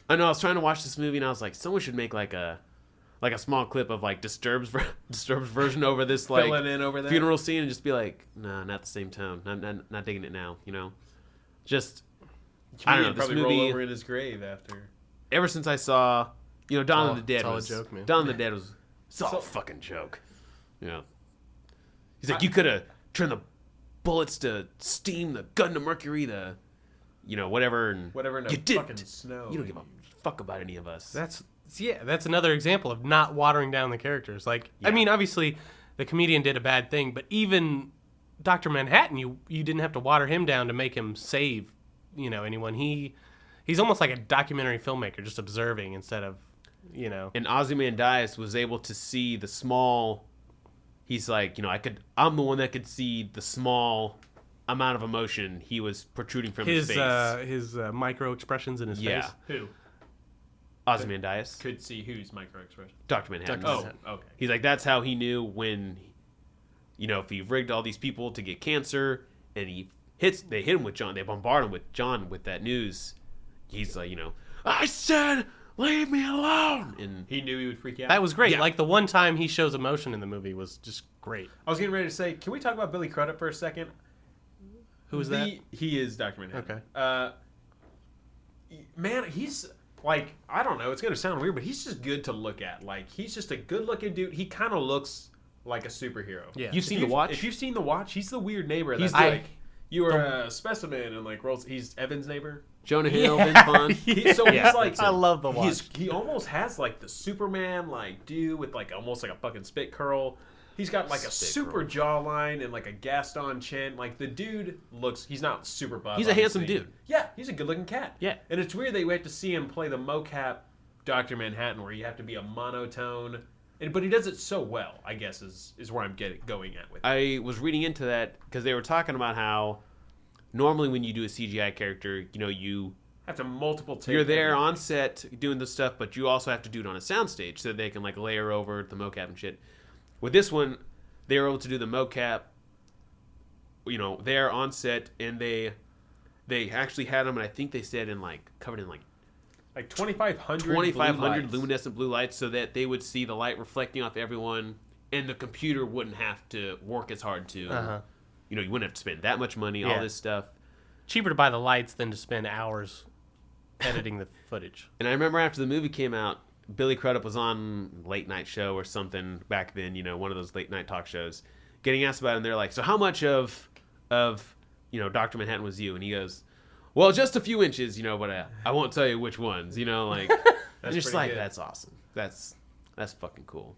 I know. I was trying to watch this movie, and I was like, someone should make like a small clip of Disturbed's version over this Fill it in over that. funeral scene, and just be like, nah, not the same tone. Not digging it now. Just. I don't know. This probably movie, roll over in his grave after. ever since I saw, Dawn of the Dead it's all was a joke, man. Dawn of the Dead was a fucking joke. He's like, you could have turned the bullets to steam, the gun to mercury, the, whatever, and Whatever in you the didn't. fucking snow. You don't give a fuck about any of us. That's another example of not watering down the characters. I mean, obviously, the comedian did a bad thing, but even Dr. Manhattan, you didn't have to water him down to make him save, anyone. He's almost like a documentary filmmaker, just observing instead of, And Ozymandias was able to see the small. He's like, I'm the one that could see the small amount of emotion he was protruding from his face. His micro expressions in his face. Who Ozymandias. could see whose micro expression? Dr. Manhattan. Oh, okay. He's like, that's how he knew when, if he rigged all these people to get cancer, and they hit him with John, they bombard him with John with that news. He's like, I said, leave me alone. And He knew he would freak out. That was great. Yeah. The one time he shows emotion in the movie was just great. I was getting ready to say, can we talk about Billy Crudup for a second? Who was that? He is Dr. Manhattan. Okay. Man, he's I don't know. It's gonna sound weird, but he's just good to look at. He's just a good-looking dude. He kind of looks like a superhero. Yeah. You've seen The Watch? If you've seen The Watch, he's the weird neighbor. He's That's you are a specimen, and rolls. He's Evan's neighbor. Jonah Hill, Vince Vaughn. He's I love The Watch. He almost has the Superman dude with almost like a fucking spit curl. He's got a super jawline and a Gaston chin. The dude looks. He's not super buff. He's a handsome obviously. dude. Yeah, he's a good-looking cat. Yeah. And it's weird that we have to see him play the mocap Dr. Manhattan, where you have to be a monotone. But he does it so well, I guess, is where I'm going at with it. I was reading into that because they were talking about how normally when you do a CGI character, you have to multiple take. you're there on set doing the stuff, but you also have to do it on a soundstage so that they can layer over the mocap and shit. With this one, they were able to do the mocap, there on set, and they actually had them, and I think they said covered in 2,500 luminescent blue lights, so that they would see the light reflecting off everyone, and the computer wouldn't have to work as hard to, you wouldn't have to spend that much money, all this stuff. Cheaper to buy the lights than to spend hours editing the footage. And I remember after the movie came out, Billy Crudup was on late night show or something back then, one of those late night talk shows, getting asked about it, and they're like, so how much of Dr. Manhattan was you? And he goes, well, just a few inches, but I won't tell you which ones, like, and just like, good. That's awesome. That's fucking cool.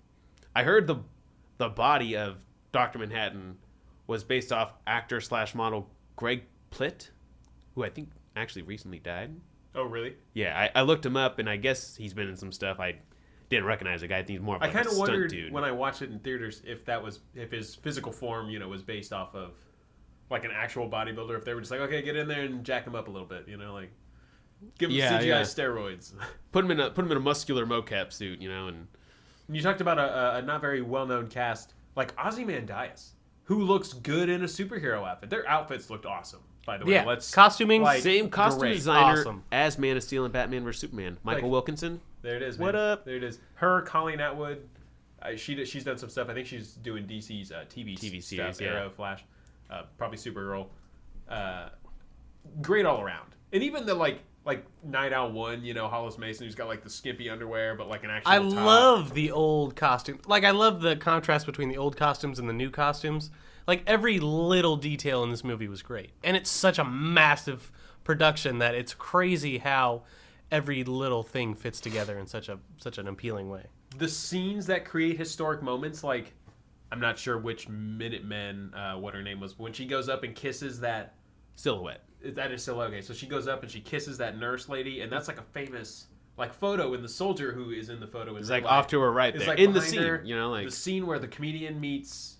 I heard the body of Dr. Manhattan was based off actor/model Greg Plitt, who I think actually recently died. Oh, really? Yeah, I looked him up, and I guess he's been in some stuff. I didn't recognize the guy. I think he's more of like a stunt dude. I kind of wondered when I watched it in theaters if his physical form, was based off of like an actual bodybuilder. If they were just like, okay, get in there and jack him up a little bit, like give him CGI steroids, put him in a muscular mocap suit, and you talked about a not very well known cast like Ozymandias, who looks good in a superhero outfit. Their outfits looked awesome. By the way, costuming, same costume designer as Man of Steel and Batman vs Superman. Michael Wilkinson. There it is. Man. What up? There it is. Her, Colleen Atwood. She's done some stuff. I think she's doing DC's TV series, stuff. Yeah. Arrow, Flash, probably Supergirl. Great all around. And even the like Night Owl 1, Hollis Mason, who's got like the skimpy underwear, but like an actual top. Love the old costume. Like I love the contrast between the old costumes and the new costumes. Like, every little detail in this movie was great. And it's such a massive production that it's crazy how every little thing fits together in such an appealing way. The scenes that create historic moments, like, I'm not sure which Minutemen, what her name was, but when she goes up and kisses that... Silhouette. That is Silhouette. Okay, so she goes up and she kisses that nurse lady, and that's like a famous... photo, and the soldier who is in the photo is like off to her right there. In the scene, her. The scene where the comedian meets...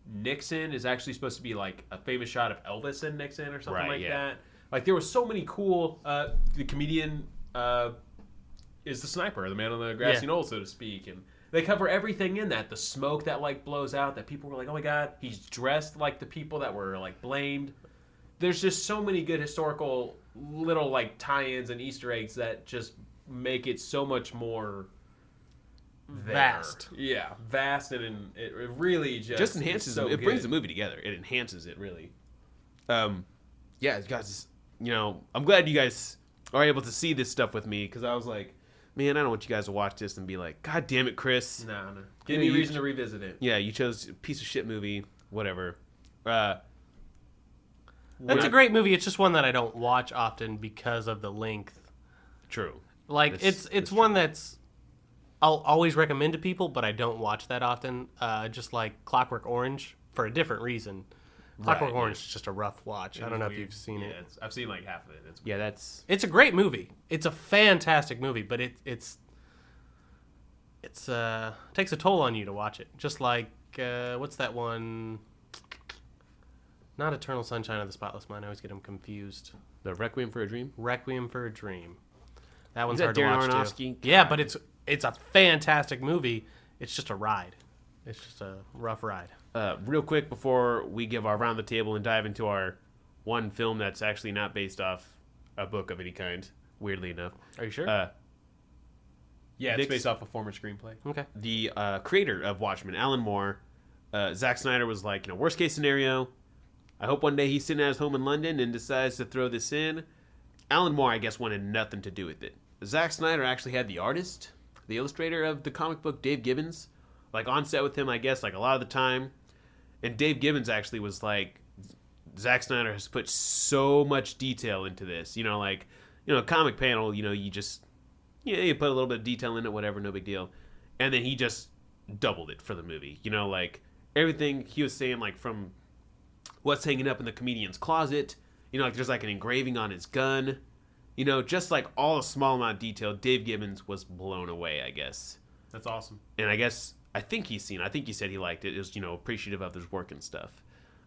Nixon is actually supposed to be like a famous shot of Elvis and Nixon or something that. Like there was so many cool. The comedian is the sniper, the man on the grassy knoll, so to speak, and they cover everything in that. The smoke that like blows out, that people were like, "Oh my god, he's dressed like the people that were like blamed." There's just so many good historical little like tie-ins and Easter eggs that just make it so much more. Vast. Yeah, vast, and it really just enhances so it. It brings the movie together. It enhances it, really. Yeah, guys, I'm glad you guys are able to see this stuff with me, because I was like, man, I don't want you guys to watch this and be like, God damn it, Chris. No. Give me a reason to revisit it. Yeah, you chose a piece of shit movie, whatever. That's a great movie. It's just one that I don't watch often because of the length. True. Like, it's one that's... I'll always recommend to people, but I don't watch that often. Just like Clockwork Orange, for a different reason. Clockwork Orange is just a rough watch. I don't know if you've seen it. I've seen like half of it. It's a great movie. It's a fantastic movie, but it takes a toll on you to watch it. Just like what's that one? Not Eternal Sunshine of the Spotless Mind. I always get them confused. The Requiem for a Dream. Requiem for a Dream. That one's hard to watch Aronofsky? too. Yeah, but it's a fantastic movie. It's just a ride. It's just a rough ride. Real quick before we give our round the table and dive into our one film that's actually not based off a book of any kind, weirdly enough. Are you sure? It's based off a former screenplay. Okay. The creator of Watchmen, Alan Moore, Zack Snyder was like, worst case scenario, I hope one day he's sitting at his home in London and decides to throw this in. Alan Moore, I guess, wanted nothing to do with it. Zack Snyder actually had the artist, the illustrator of the comic book, Dave Gibbons, like on set with him, I guess, like a lot of the time. And Dave Gibbons actually was like, Zack Snyder has put so much detail into this. A comic panel, you just, you put a little bit of detail in it, whatever, no big deal. And then he just doubled it for the movie. Like everything he was saying, like from what's hanging up in the comedian's closet, like there's like an engraving on his gun. Just like all a small amount of detail, Dave Gibbons was blown away, I guess. That's awesome. And I think he said he liked it. It was, appreciative of his work and stuff.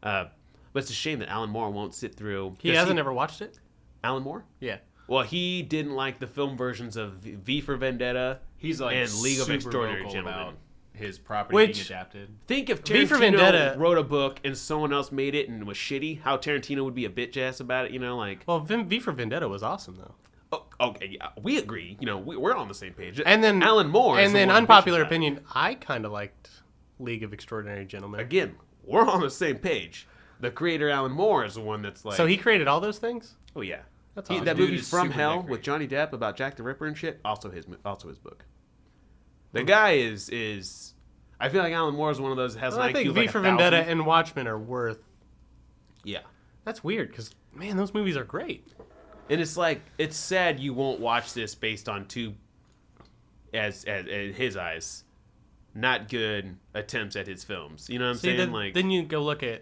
But it's a shame that Alan Moore won't sit through. He hasn't ever watched it? Alan Moore? Yeah. Well, he didn't like the film versions of V for Vendetta and League of Extraordinary Gentlemen. His property being adapted. Think if Tarantino wrote a book and someone else made it and was shitty, how Tarantino would be a bitch ass about it, Well, V for Vendetta was awesome, though. Oh, okay, yeah, we agree. We're on the same page. And then Alan Moore. And then unpopular opinion, I kind of liked League of Extraordinary Gentlemen. Again, we're on the same page. the creator Alan Moore is the one that's like. So he created all those things? Oh yeah, That's awesome. that Dude movie is From super Hell decorated. with Johnny Depp about Jack the Ripper and shit. Also his book. The guy is. I feel like Alan Moore is one of those that has Well, an I think IQ of V like for 1,000. Vendetta and Watchmen are worth... Yeah. That's weird, because, man, those movies are great. And it's like, it's sad you won't watch this based on two, as in his eyes, not good attempts at his films. You know what I'm saying? Like, then you go look at...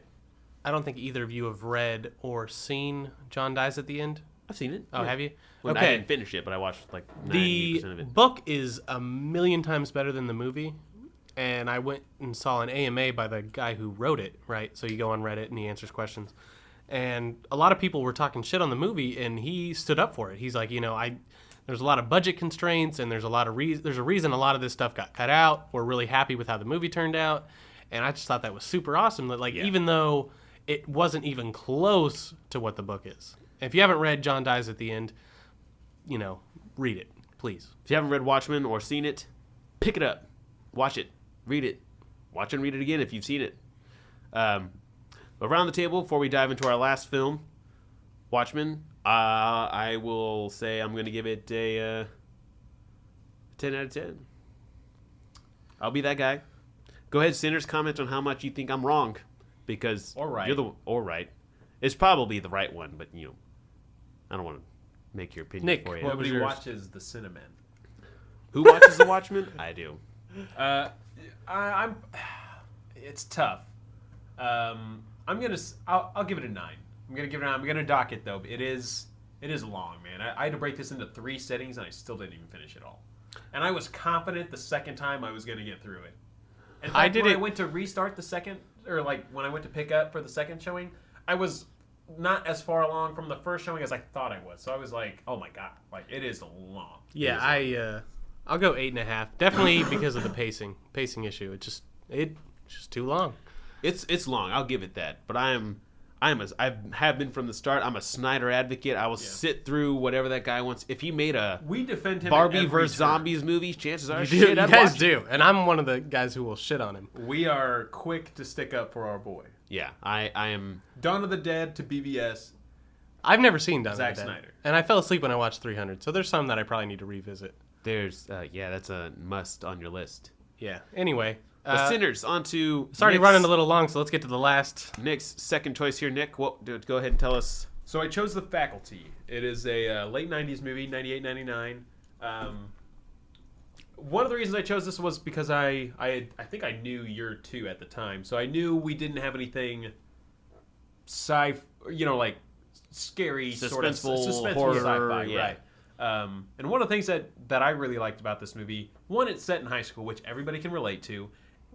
I don't think either of you have read or seen John Dies at the End. I've seen it. Oh, Yeah. have you? Well, I Okay. didn't finish it, but I watched like 90% The of it. book is a million times better than the movie. And I went and saw an AMA by the guy who wrote it, right? So you go on Reddit and he answers questions. And a lot of people were talking shit on the movie, and he stood up for it. He's like, there's a lot of budget constraints, and there's a reason a lot of this stuff got cut out. We're really happy with how the movie turned out. And I just thought that was super awesome. That even though it wasn't even close to what the book is. If you haven't read John Dies at the End, read it, please. If you haven't read Watchmen or seen it, pick it up, watch it, read it, watch and read it again if you've seen it. Around the table, before we dive into our last film, Watchmen, I will say I'm going to give it a 10 out of 10. I'll be that guy. Go ahead, sinners, comment on how much you think I'm wrong, because Or right. or right. It's probably the right one, but I don't want to make your opinion Nick, for you. what was Nobody yours? watches the Cinamen. Who watches The Watchmen? I do. I'm. It's tough. I'll give it a 9. I'm gonna give it a 9. I'm gonna dock it though. It is long, man. I had to break this into 3 settings, and I still didn't even finish it all. And I was confident the second time I was gonna get through it. In fact, when I went to restart the second, or like when I went to pick up for the second showing, I was not as far along from the first showing as I thought I was. So I was like, oh my god, like it is long. Yeah, I'll go 8.5. Definitely because of the pacing issue. It's just too long. It's long. I'll give it that. But I have been from the start. I'm a Snyder advocate. I will sit through whatever that guy wants. If he made a We defend him. Barbie at every versus turn. zombies movie, chances are You I'd guys watch it. do, and I'm one of the guys who will shit on him. We are quick to stick up for our boy. Yeah, I am. Dawn of the Dead to BVS. I've never seen Dawn of the Zack Dead, Snyder. and I fell asleep when I watched 300. So there's some that I probably need to revisit. There's that's a must on your list. Yeah. Anyway, The Sinners onto. it's already Nick's- running a little long, so let's get to the last. Nick's second choice here, Nick. Go ahead and tell us. So I chose The Faculty. It is a late 90s movie, 98, 99. One of the reasons I chose this was because I think I knew Year 2 at the time. So I knew we didn't have anything like scary, Suspenseful, horror, horror, sci-fi, yeah. right. And one of the things that I really liked about this movie, one, it's set in high school, which everybody can relate to.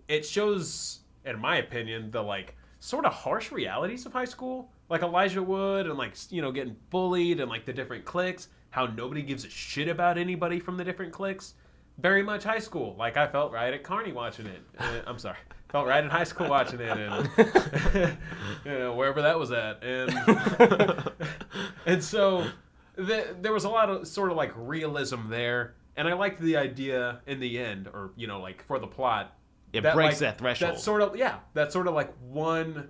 It shows, in my opinion, the like sort of harsh realities of high school, like Elijah Wood and like getting bullied and like the different cliques, how nobody gives a shit about anybody from the different cliques. Very much high school, like I felt right at Carney watching it. I'm sorry, felt right in high school watching it, and wherever that was at, and so there was a lot of sort of like realism there, and I liked the idea in the end, or like for the plot. It breaks that threshold. That sort of like one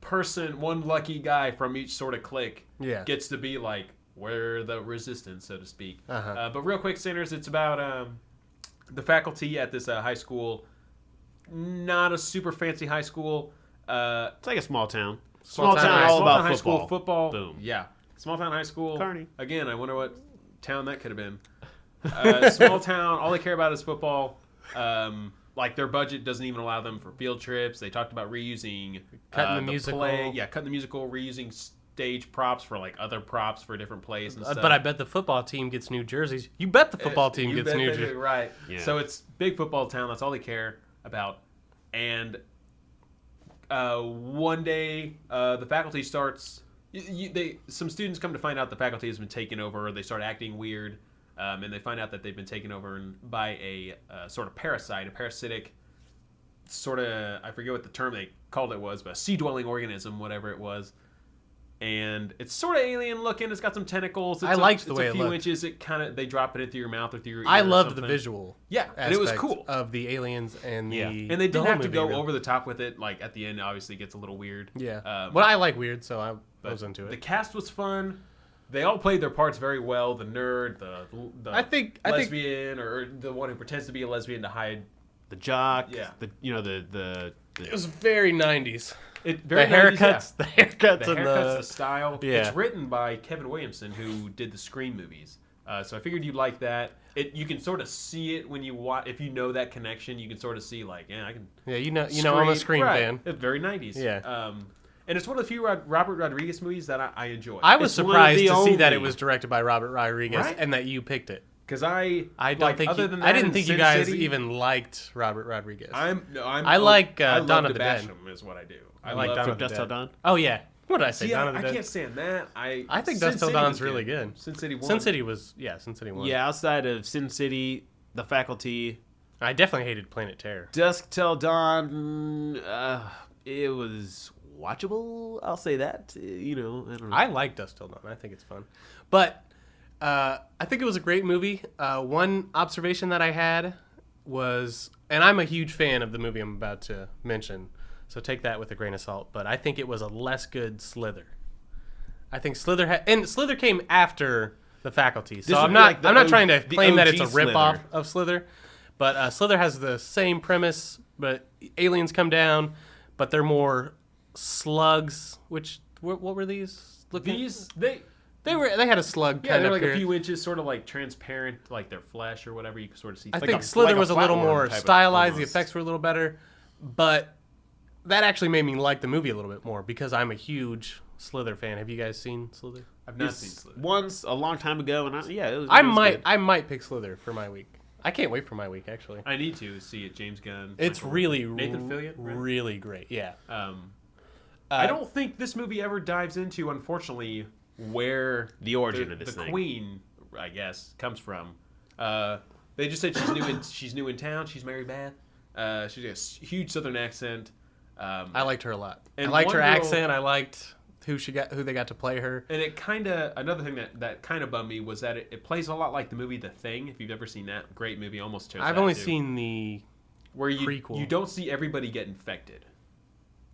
person, one lucky guy from each sort of clique gets to be like we're the resistance, so to speak. But real quick, Sinners, it's about the faculty at this high school. Not a super fancy high school. It's like a small town. Small town, all about high football. school football. Boom. Yeah, small town high school. Carney. Again, I wonder what town that could have been. Small town. All they care about is football. Like their budget doesn't even allow them for field trips. They talked about reusing Cutting the musical. play. Yeah, cutting the musical, reusing stage props for like other props for different plays and stuff. But I bet the football team gets new jerseys. You bet the football team You gets bet new they do, jerseys. right? Yeah. So it's big football town. That's all they care about. And one day, the faculty starts. Some students come to find out the faculty has been taken over. They start acting weird, and they find out that they've been taken over by a sort of parasite, a parasitic sort of, I forget what the term they called it was, but a sea-dwelling organism, whatever it was. and it's sort of alien looking. It's got some tentacles. It's I liked the way it's it a few looked. inches. It kind of they drop it into your mouth or through your ear. I or loved the something. visual. Yeah, and it was aspect cool. of the aliens and the And they the didn't whole have to movie, go really. over the top with it. Like at the end, obviously, it gets a little weird. Yeah, well, I like weird, so I But was into The it. cast was fun. They all played their parts very well. The nerd, the I think lesbian, or the one who pretends to be a lesbian to hide. The jock. Yeah. The it was very 90s. It The very 90s, haircuts, yeah. the haircuts, The and haircuts, the style. Yeah. It's written by Kevin Williamson, who did the Scream movies. So I figured you'd like that. You can sort of see it when you watch. If you know that connection, you can sort of see like, yeah, I can. Yeah, you know, I'm a Scream right. fan. It's very 90s. Yeah. And it's one of the few Robert Rodriguez movies that I enjoy. I was It's one of surprised the to see that only- it was directed by Robert Rodriguez Right? and that you picked it. Because I don't like, think other you, than I that didn't and think you Sin guys City, even liked Robert Rodriguez. I like I love Dawn to of the bash Dead. him is what I do. I like love Dawn to- of the Dust Till Dead. Dawn. Oh yeah, what did I say? See, Dawn of the I Dead. can't stand that. I think Sin Dust Till City Dawn's was really good. Sin City won. Sin City was Sin City 1. Yeah, outside of Sin City, The Faculty, I definitely hated Planet Terror. Dusk Till Dawn, it was watchable. I'll say that. I don't know. I like Dust Till Dawn. I think it's fun, but I think it was a great movie. One observation that I had was, and I'm a huge fan of the movie I'm about to mention, so take that with a grain of salt. But I think it was a less good Slither. I think Slither and Slither came after The Faculty, so This I'm would be not like the I'm not O- trying to the claim that it's a OG Slither. ripoff of Slither, but Slither has the same premise, but aliens come down, but they're more slugs. Which what were these? These They had a slug yeah, kind they're of like appearance. a few inches, sort of like transparent, like their flesh or whatever. You can sort of see. I Like think a- Slither like was a little flatworm more type of- stylized. The almost. effects were a little better, but that actually made me like the movie a little bit more because I'm a huge Slither fan. Have you guys seen Slither? I've not It's seen Slither. once a long time ago, and it was, I it was good. might pick Slither for my week. I can't wait for my week actually. I need to see it. James Gunn. It's Michael- really Nathan Fillion. Right? really great. Yeah. I don't think this movie ever dives into, unfortunately, where The origin of this the thing. queen, I guess, comes from. They just said she's new in town. She's Mary Beth. She's got a huge Southern accent. I liked her a lot. I And liked one her girl- accent. I liked who they got to play her. And it kind of another thing that kind of bummed me was that it plays a lot like the movie The Thing. If you've ever seen that, great movie. Almost chose I've that only too. seen the where you prequel. don't see everybody get infected.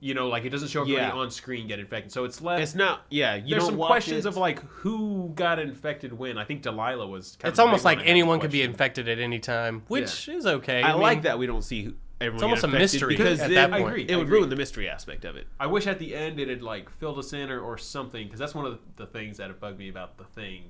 Like it doesn't show everybody Yeah. on screen get infected. So it's less. It's not. Yeah, you There's don't some watch questions it. of like who got infected when. I think Delilah was. Kind It's of the almost big one like I had anyone to could be question. infected at any time, which is okay. I mean, like that we don't see everyone. It's almost get a infected mystery because at then that point. I agree. it would ruin the mystery aspect of it. I wish at the end it had like filled us in or something, because that's one of the things that have bugged me about the thing.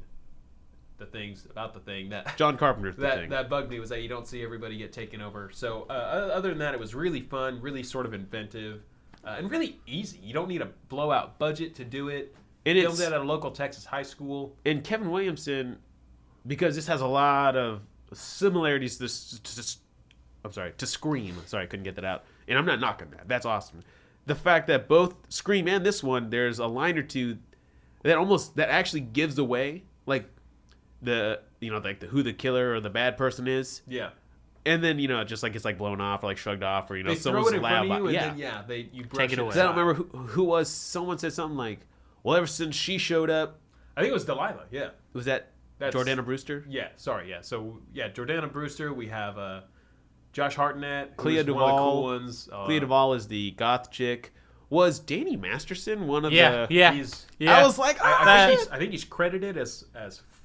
The things about the thing that John Carpenter's the thing. that bugged me was that you don't see everybody get taken over. So other than that, it was really fun, really sort of inventive, and really easy. You don't need a blowout budget to do it. And Filmed it's it at a local Texas high school. and Kevin Williamson, because this has a lot of similarities to Scream. Sorry, I couldn't get that out. And I'm not knocking that. That's awesome. The fact that both Scream and this one, there's a line or two that actually gives away like the who the killer or the bad person is. Yeah. And then just like it's like blown off or like shrugged off or They throw someone's it in loud. front of you, and Yeah. then you brush Take it away. Because I don't remember who was. Someone said something like, "Well, ever since she showed up, I think it was Delilah. Yeah. was that That's- Jordana Brewster, Yeah. Sorry. Yeah. So yeah, Jordana Brewster. We have Josh Hartnett, Clea who's one of the Duvall. cool ones. Clea Duvall is the goth chick. Was Danny Masterson one of Yeah, the? yeah, He's, yeah. I was like, I think he's credited as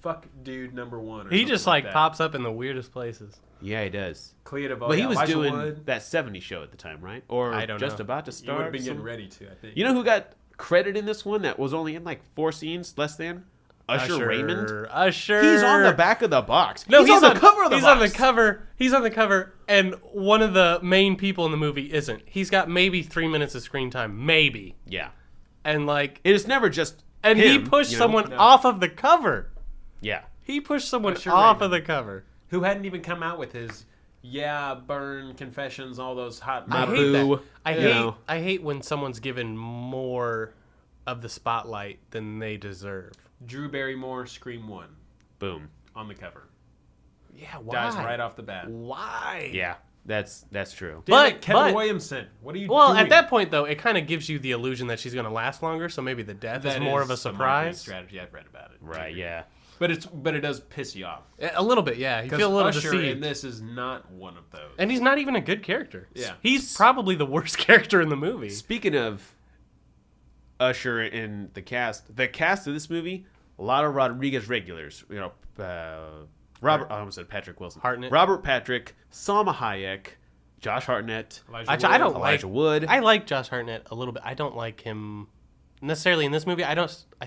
fuck dude number one. Or he something just like that. pops up in the weirdest places. yeah, he does. Clea Duvall. But he yeah, was Elijah doing Wood. that '70s show at the time, right? Or I don't just know. about to You would start. have been getting some- ready to. I think. You know who got credit in this one that was only in like 4 scenes, less than Usher Raymond. Usher. He's on the back of the box. No, he's on the cover of the he's box. on the cover. He's on the cover, and one of the main people in the movie isn't. He's got maybe 3 minutes of screen time, maybe, Yeah, and like, and it's never just and he him, pushed you know? someone No. off of the cover. Yeah, He pushed someone Usher off Raymond. of the cover. Who hadn't even come out with his burn confessions, all those hot. My I hate boo. that. I You hate. know. I hate when someone's given more of the spotlight than they deserve. Drew Barrymore, Scream 1, boom. on the cover. Yeah, why? Dies right off the bat. Why? Yeah, That's true. Damn But- it, Kevin but- Williamson, what are you Well, doing? at that point though, it kind of gives you the illusion that she's going to last longer. So maybe the death is more of a the marketing surprise. strategy. I've read about it. Right? Yeah. But it does piss you off. A little bit, yeah. You Because feel a little Usher deceived. in this is not one of those. And he's not even a good character. Yeah. He's probably the worst character in the movie. Speaking of Usher and the cast of this movie, a lot of Rodriguez regulars. You know, Robert. I almost said Patrick Wilson. Hartnett. Robert Patrick, Salma Hayek, Josh Hartnett, I don't Elijah like. Wood. I like Josh Hartnett a little bit. I don't like him necessarily in this movie. I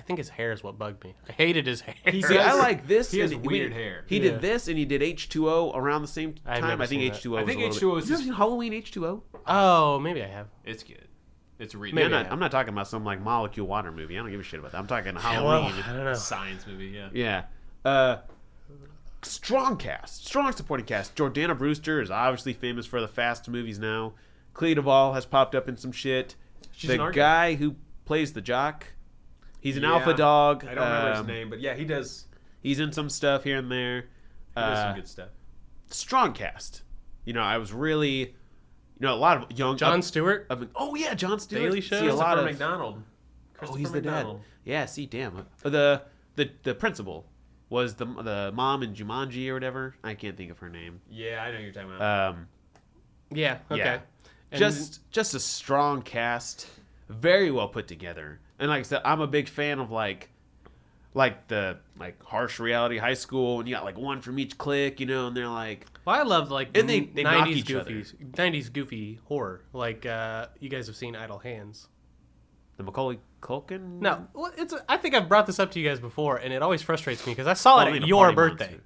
think his hair is what bugged me. I hated his hair. See, I like this. He has and weird hair. He did this, and he did H2O around the same I've time. never I think seen that. H2O. I think was a H2O little is bit. You ever just- seen Halloween H2O? Oh, maybe I have. It's good. It's a Maybe really I have. I'm not talking about some like molecule water movie. I don't give a shit about that. I'm talking Well, Halloween. I don't know. science movie. Yeah. Yeah. Strong cast. Strong supporting cast. Jordana Brewster is obviously famous for the Fast movies now. Clea Duvall has popped up in some shit. She's an The artist. guy who plays the jock, he's an Yeah. alpha dog. I don't remember his name, but yeah, he does. He's in some stuff here and there. He does some good stuff. Strong cast. You know, I was really, a lot of young. Jon Stewart. Oh yeah, Jon Stewart. Daily Show? See a lot Christopher of. McDonald. Oh, he's the dad. McDonald. Yeah. See, damn. The principal was the mom in Jumanji or whatever. I can't think of her name. Yeah, I know who you're talking about. Yeah. Okay. Yeah. And Just a strong cast, very well put together. And like I said, I'm a big fan of like the harsh reality high school, and you got like one from each clique, and they're like, well, I love like And they knock 90s each goofy, other. 90s goofy horror. Like you guys have seen Idle Hands. the Macaulay Culkin. No, well, I think I've brought this up to you guys before, and it always frustrates me because I saw Oh, it I mean, at a your party birthday.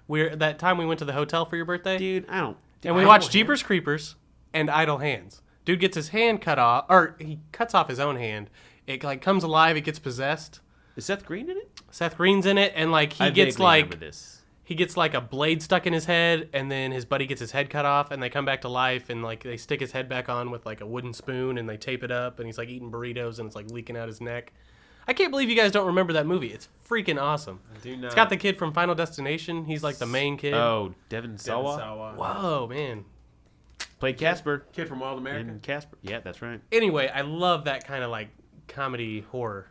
monster. That time we went to the hotel for your birthday, dude, I don't. and we I watched don't- Jeepers Creepers and Idle Hands. Dude gets his hand cut off, or he cuts off his own hand. It like comes alive. It gets possessed. Is Seth Green in it? Seth Green's in it, and like I he gets vaguely like remember this. he gets like a blade stuck in his head, and then his buddy gets his head cut off, and they come back to life, and like they stick his head back on with like a wooden spoon, and they tape it up, and he's like eating burritos, and it's like leaking out his neck. I can't believe you guys don't remember that movie. It's freaking awesome. I do not. It's got the kid from Final Destination. He's like the main kid. Oh, Devin Devin Sawa Sawa. Whoa, man. played Casper. Kid from Wild America. And Casper. Yeah, that's right. Anyway, I love that kind of like comedy horror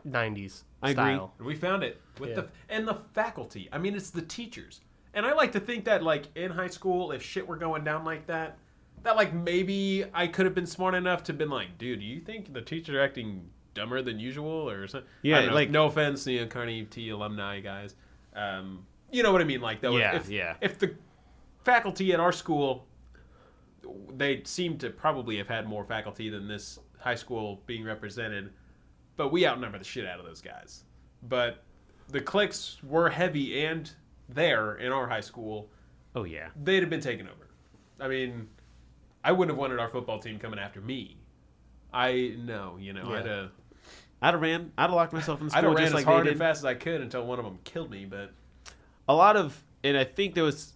90s I agree. style. We found it with Yeah. the faculty. I mean, it's the teachers. And I like to think that like in high school, if shit were going down like that like maybe I could have been smart enough to been like, dude, do you think the teachers are acting dumber than usual or something? Yeah, I don't know. like- no offense to Carnegie T alumni guys. You know what I mean? Like though, Yeah, if, yeah. if the faculty at our school, they seem to probably have had more faculty than this high school being represented, but we outnumber the shit out of those guys. But the cliques were heavy and there in our high school, Oh yeah. they'd have been taken over. I mean, I wouldn't have wanted our football team coming after me. I'd have I'd have locked myself in I'd school have ran just as like hard they and did. fast as I could until one of them killed me. But A lot of, and I think there was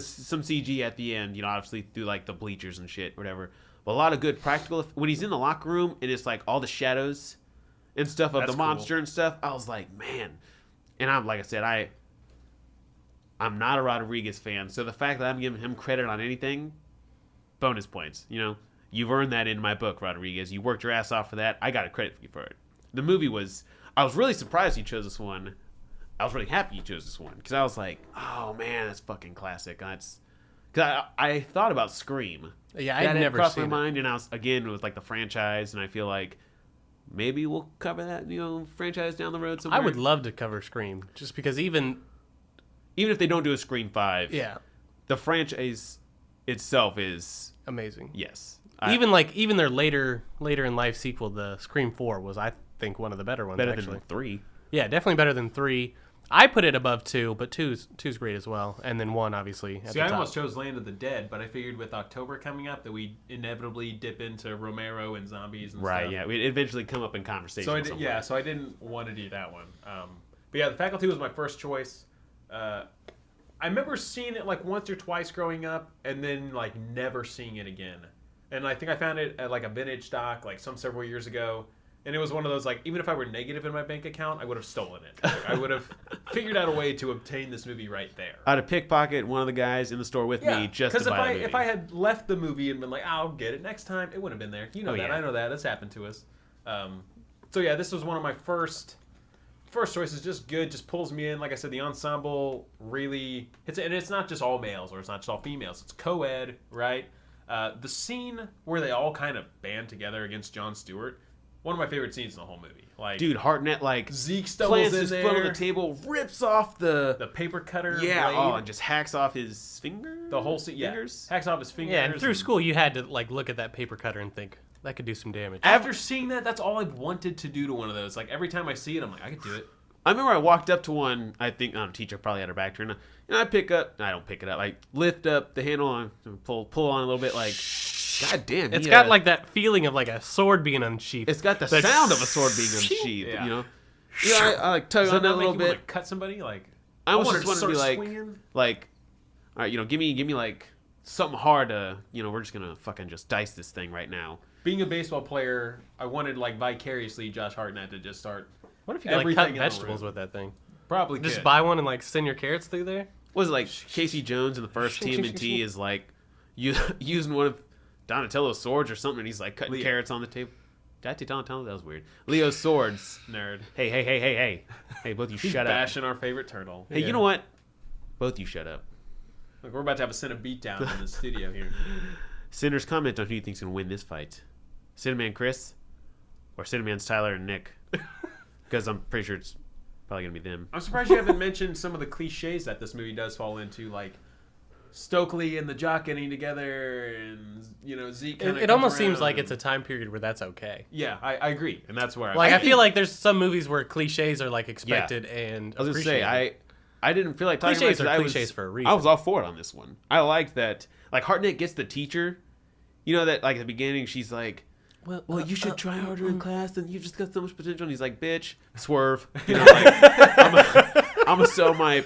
some CG at the end, obviously through like the bleachers and shit, whatever. But a lot of good practical. When he's in the locker room and it's like all the shadows and stuff of That's the cool. monster and stuff, I was like, man. And I'm like I said, I'm not a Rodriguez fan, so the fact that I'm giving him credit on anything, bonus points. You've earned that in my book, Rodriguez. You worked your ass off for that. I got a credit for you for it. The movie was. I was really surprised he chose this one. I was really happy he chose this one because I was like, oh man, that's fucking classic. Because I thought about Scream. Yeah, That I'd had never crossed seen my it. mind, and I was again with like the franchise, and I feel like maybe we'll cover that franchise down the road somewhere. I would love to cover Scream just because even if they don't do a Scream 5. yeah, The franchise itself is amazing. yes. Even their later in life sequel, the Scream 4 was I think one of the better ones better actually. than 3. Yeah, definitely better than 3. I put it above 2, but 2's great as well, and then 1 obviously at see, the I top. almost chose Land of the Dead, but I figured with October coming up that we inevitably dip into Romero and zombies and Right. stuff. Yeah. We'd eventually come up in conversation. somewhere. So I didn't want to do that one. But yeah, the faculty was my first choice. I remember seeing it like once or twice growing up, and then like never seeing it again. And I think I found it at like a vintage stock like several years ago, And it was one of those, like, even if I were negative in my bank account, I would have stolen it. Like, I would have figured out a way to obtain this movie right there. I'd have pickpocket one of the guys in the store with me just to buy the movie. If I had left the movie and been like, I'll get it next time, it wouldn't have been there. You know that. Yeah. I know that. That's happened to us. So, yeah, this was one of my first choices. Just good. Just pulls me in. Like I said, the ensemble really... And it's not just all males or it's not just all females. It's co-ed, right? The scene where they all kind of band together against Jon Stewart... One of my favorite scenes in the whole movie. Like, dude, Hartnett Zeke plants his foot on the table, rips off the paper cutter blade, and just hacks off his finger. The whole scene, hacks off his fingers. Yeah, and through school you had to like look at that paper cutter and think that could do some damage. After seeing that, that's all I've wanted to do to one of those. Like every time I see it, I'm like, I could do it. I remember I walked up to one. I think teacher probably had her back turned. And I pick up. I don't pick it up. I lift up the handle and pull on a little bit. Like, god damn. It's got like that feeling of like a sword being unsheathed. It's got the sound of a sword being unsheathed. Yeah. You know. Yeah, I like tug on that a little bit. Like, cut somebody. Like I almost just wanted to be swinging. like, all right, give me like something hard to, we're just gonna fucking just dice this thing right now. Being a baseball player, I wanted like vicariously Josh Hartnett to just start. What if you like cut vegetables with that thing? Probably just buy one and like send your carrots through there. Was it like Casey Jones in the first TMNT is like using one of Donatello's swords or something, and he's like cutting carrots on the table. Did I say Donatello? That was weird. Leo's swords, nerd. Hey, both you shut up. Bashing our favorite turtle. Hey, you know what? Both you shut up. Look, we're about to have a Cinna beatdown in the studio here. Sinners, comment on who you think's gonna win this fight: Cinamen Chris or Cinaman's Tyler and Nick. Because I'm pretty sure it's probably going to be them. I'm surprised you haven't mentioned some of the cliches that this movie does fall into, like Stokely and the jock getting together, and Zeke. It almost seems like it's a time period where that's okay. Yeah, I agree, and that's where I feel like there's some movies where cliches are like expected and I was going to say I didn't feel like talking cliches about are cliches for a reason. I was all for it on this one. I liked that. Like Hartnett gets the teacher. That like at the beginning she's like, well, you should try harder in class, and you just got so much potential. And he's like, bitch, swerve. I'm gonna sell my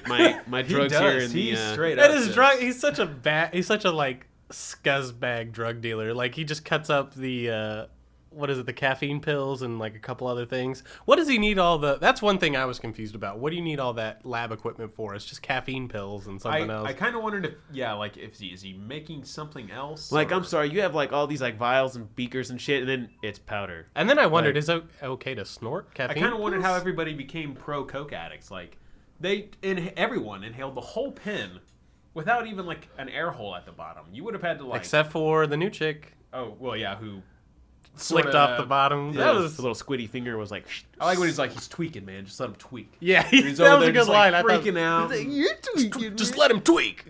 drugs here. He's straight up. That is drug. He's such a like scuzzbag drug dealer. Like he just cuts up the the caffeine pills and like a couple other things. What does he need all the? That's one thing I was confused about. What do you need all that lab equipment for? It's just caffeine pills and something else. I kind of wondered if is he making something else? Like, I'm sorry, you have like all these like vials and beakers and shit, and then it's powder. And then I wondered, is it okay to snort caffeine? I kind of wondered how everybody became pro coke addicts. Like everyone inhaled the whole pen without even like an air hole at the bottom. You would have had to like, except for the new chick. Oh well, yeah, who slicked off the bottom. Yeah, that was the little squiddy finger was like. I like when he's like, he's tweaking, man. Just let him tweak. Yeah, that was a good line. Like, freaking out. Like, you're tweaking. Just let him tweak.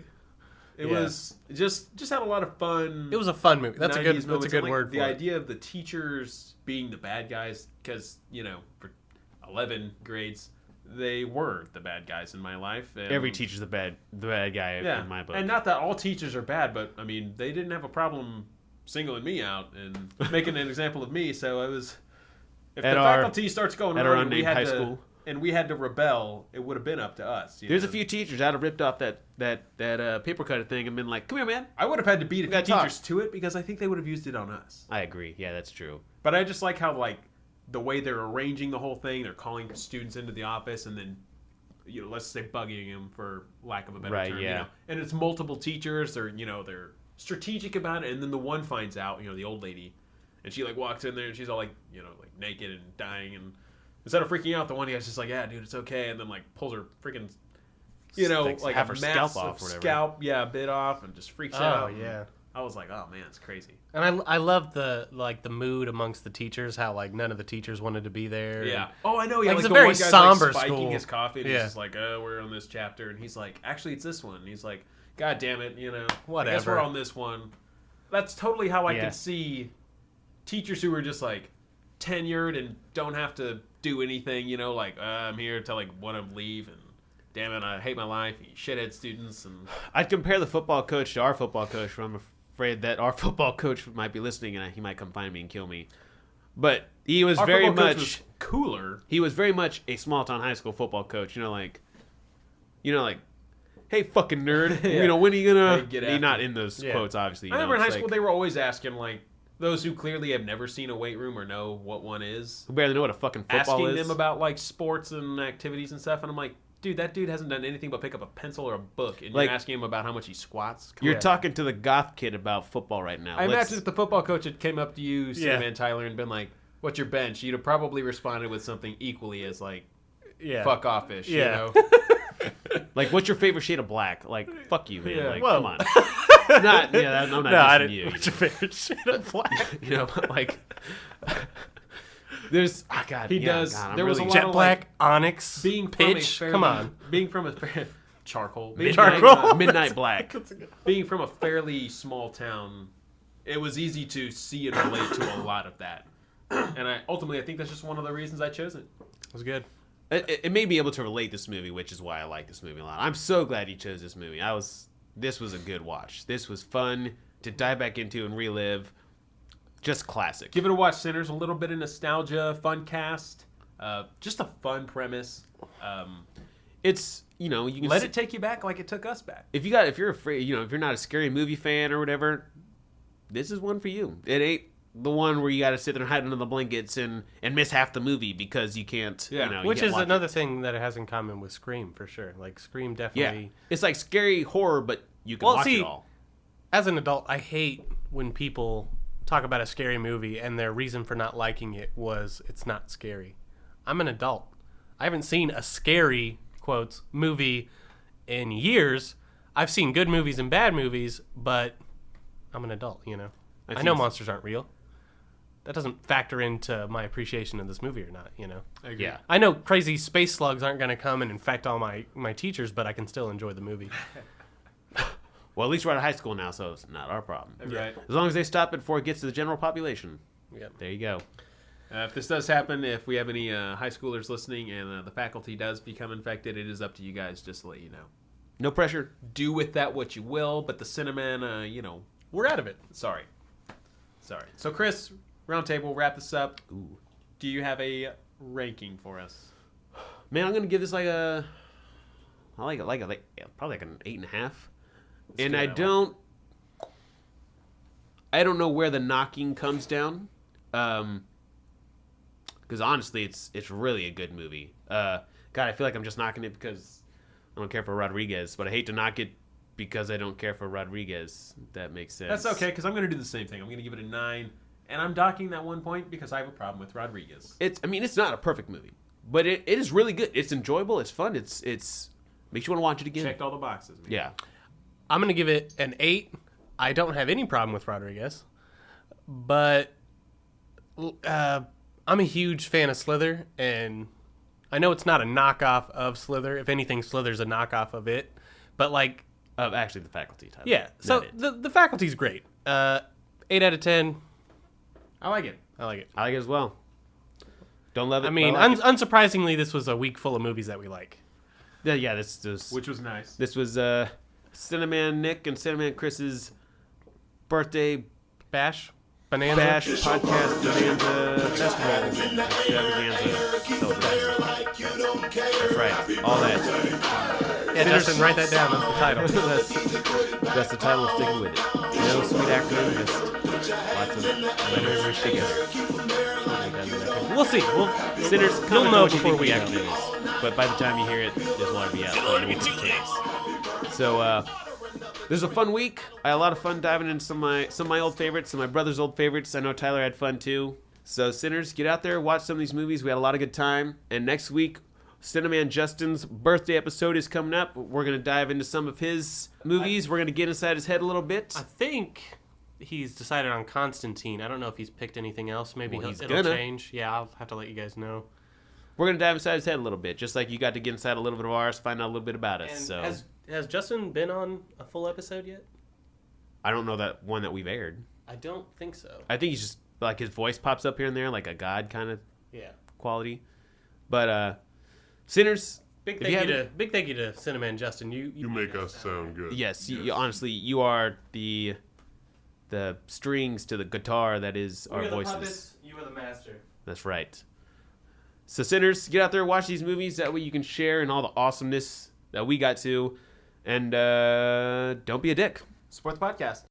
It was just had a lot of fun. It was a fun movie. That's a good word for it. The idea of the teachers being the bad guys, because for 11 grades, they were the bad guys in my life. And every teacher's the bad guy in my book. And not that all teachers are bad, but I mean, they didn't have a problem singling me out and making an example of me. So it was, if the faculty starts going wrong, and we had to rebel, it would have been up to us. There's a few teachers I'd have ripped off that paper cutter thing and been like, "Come here, man." I would have had to beat a few teachers to it because I think they would have used it on us. I agree. Yeah, that's true. But I just like how the way they're arranging the whole thing. They're calling students into the office and then, let's say bugging them for lack of a better term. Yeah. And it's multiple teachers. They're strategic about it, and then the one finds out, the old lady, and she like walks in there and she's all like naked and dying, and instead of freaking out, the one guy's just like, yeah, dude, it's okay, and then like pulls her freaking like half her scalp off or whatever. Bit off, and just freaks out. Oh yeah. I was like, oh man, it's crazy. And I love the mood amongst the teachers, how like none of the teachers wanted to be there. Yeah. Oh, I know. Yeah. Like, it's the a very one guy's, somber spiking school. his coffee, and he's just like, oh, we're on this chapter, and he's like, actually, it's this one. And he's like, God damn it, whatever. I guess we're on this one. That's totally how I could see teachers who are just like tenured and don't have to do anything. Like I'm here to like want to leave, and damn it, I hate my life. You shithead students. And I'd compare the football coach to our football coach. I'm afraid that our football coach might be listening, and he might come find me and kill me. But he was very much cooler. He was very much a small town high school football coach. Like, hey, fucking nerd. When are you gonna? Hey, not in those quotes, obviously. I remember in high school they were always asking like, those who clearly have never seen a weight room or know what one is, Who barely know what a fucking football asking is. them about like sports and activities and stuff, and I'm like, dude, that dude hasn't done anything but pick up a pencil or a book, and Like- you're asking him about how much he squats. Come You're on. talking to the goth kid about football right now. I Let's- imagine if the football coach had came up to you, Yeah. Cinamen Tyler, and been like, "What's your bench?" You'd have probably responded with something equally as like Yeah. "fuck offish." Yeah. You know? Like, what's your favorite shade of black? Like, fuck you, man. Yeah. Like, Whoa. come on. Not, yeah, I'm not No, I dissing didn't. you. What's your favorite shade of black? You know, but like, there's, God, He yeah, does. God, I'm There was really- a lot Jet of, black, like, onyx, being from pitch. a fairly, Come on. being from a charcoal, being, Charcoal. Midnight black. being from a fairly small town, it was easy to see and relate to a lot of that. And I think that's just one of the reasons I chose it. It was good. It made me able to relate this movie, which is why I like this movie a lot. I'm so glad you chose this movie. This was a good watch. This was fun to dive back into and relive. Just classic. Give it a watch, Sinners. A little bit of nostalgia, fun cast, just a fun premise. It's, you know, you can Let it take you back like it took us back. if you're afraid, you know, if you're not a scary movie fan or whatever, this is one for you. It ain't the one where you got to sit there and hide under the blankets and miss half the movie because you can't. Yeah. You know, you Which can't is watch another it. thing that it has in common with Scream, for sure. Like, Scream Yeah, definitely... it's like scary horror, but you can Well, watch see, it all. As an adult, I hate when people talk about a scary movie and their reason for not liking it was it's not scary. I'm an adult. I haven't seen a scary, quotes, movie in years. I've seen good movies and bad movies, but I'm an adult, you know? I know think- monsters aren't real. That doesn't factor into my appreciation of this movie or not, you know? I agree. Yeah. I know crazy space slugs aren't going to come and infect all my teachers, but I can still enjoy the movie. Well, at least we're out of high school now, so it's not our problem. Right. As long as they stop it before it gets to the general population. Yep. There you go. If this does happen, if we have any high schoolers listening and the faculty does become infected, it is up to you guys just to let you know. No pressure. Do with that what you will, but the Cinamen, you know, We're out of it. sorry. So, Chris, roundtable, wrap this up. Ooh. Do you have a ranking for us? Man, I'm gonna give this like a, probably like an 8.5. And good, I don't know where the knocking comes down, because honestly, it's really a good movie. God, I feel like I'm just knocking it because I don't care for Rodriguez, but I hate to knock it because I don't care for Rodriguez. If that makes sense. That's okay, because I'm going to do the same thing. I'm going to give it a 9, and I'm docking that 1 point because I have a problem with Rodriguez. It's not a perfect movie, but it is really good. It's enjoyable. It's fun. It's makes you want to watch it again. Checked all the boxes, man. Yeah. I'm going to give it an 8. I don't have any problem with Rodriguez, but I'm a huge fan of Slither, and I know it's not a knockoff of Slither. If anything, Slither's a knockoff of it. But, like... Actually, the faculty title. Yeah, so the faculty's great. 8 out of 10. I like it. I like it. I like it as well. Don't love it. I mean, but I like it. unsurprisingly, this was a week full of movies that we like. Yeah, this was Which was nice. this was Cinaman Nick and Cinaman Chris's birthday Bash? Bananza? bash podcast Bananza festival extravaganza celebration. That's right, all that. Yeah, Justin, write that down. That's the title. that's the title of sticking with it. No sweet acting, just lots of letters together. We'll see. Sinners, You'll comment know on what you before think we the know. action is. But by the time you hear it, this will already be out. So, you know what it takes. So this was a fun week. I had a lot of fun diving into some of my old favorites, some of my brother's old favorites. I know Tyler had fun too. So Sinners, get out there, watch some of these movies. We had a lot of good time. And next week, Cinaman Justin's birthday episode is coming up. We're going to dive into some of his movies. We're going to get inside his head a little bit. I think he's decided on Constantine. I don't know if he's picked anything else. Maybe Well, he's it'll gonna. change. Yeah, I'll have to let you guys know. We're going to dive inside his head a little bit, just like you got to get inside a little bit of ours, find out a little bit about us. And So has Justin been on a full episode yet? I don't know that one that we've aired. I don't think so. I think he's just, like, his voice pops up here and there, like a god kind of Yeah. quality. But, Sinners, Big if you thank you haven't- to Cinaman Justin. You make us sound good. yes, you, honestly, you are the strings to the guitar that is our voices. You are the master. That's right. So, Sinners, get out there, watch these movies. That way you can share in all the awesomeness that we got to. And don't be a dick. Support the podcast.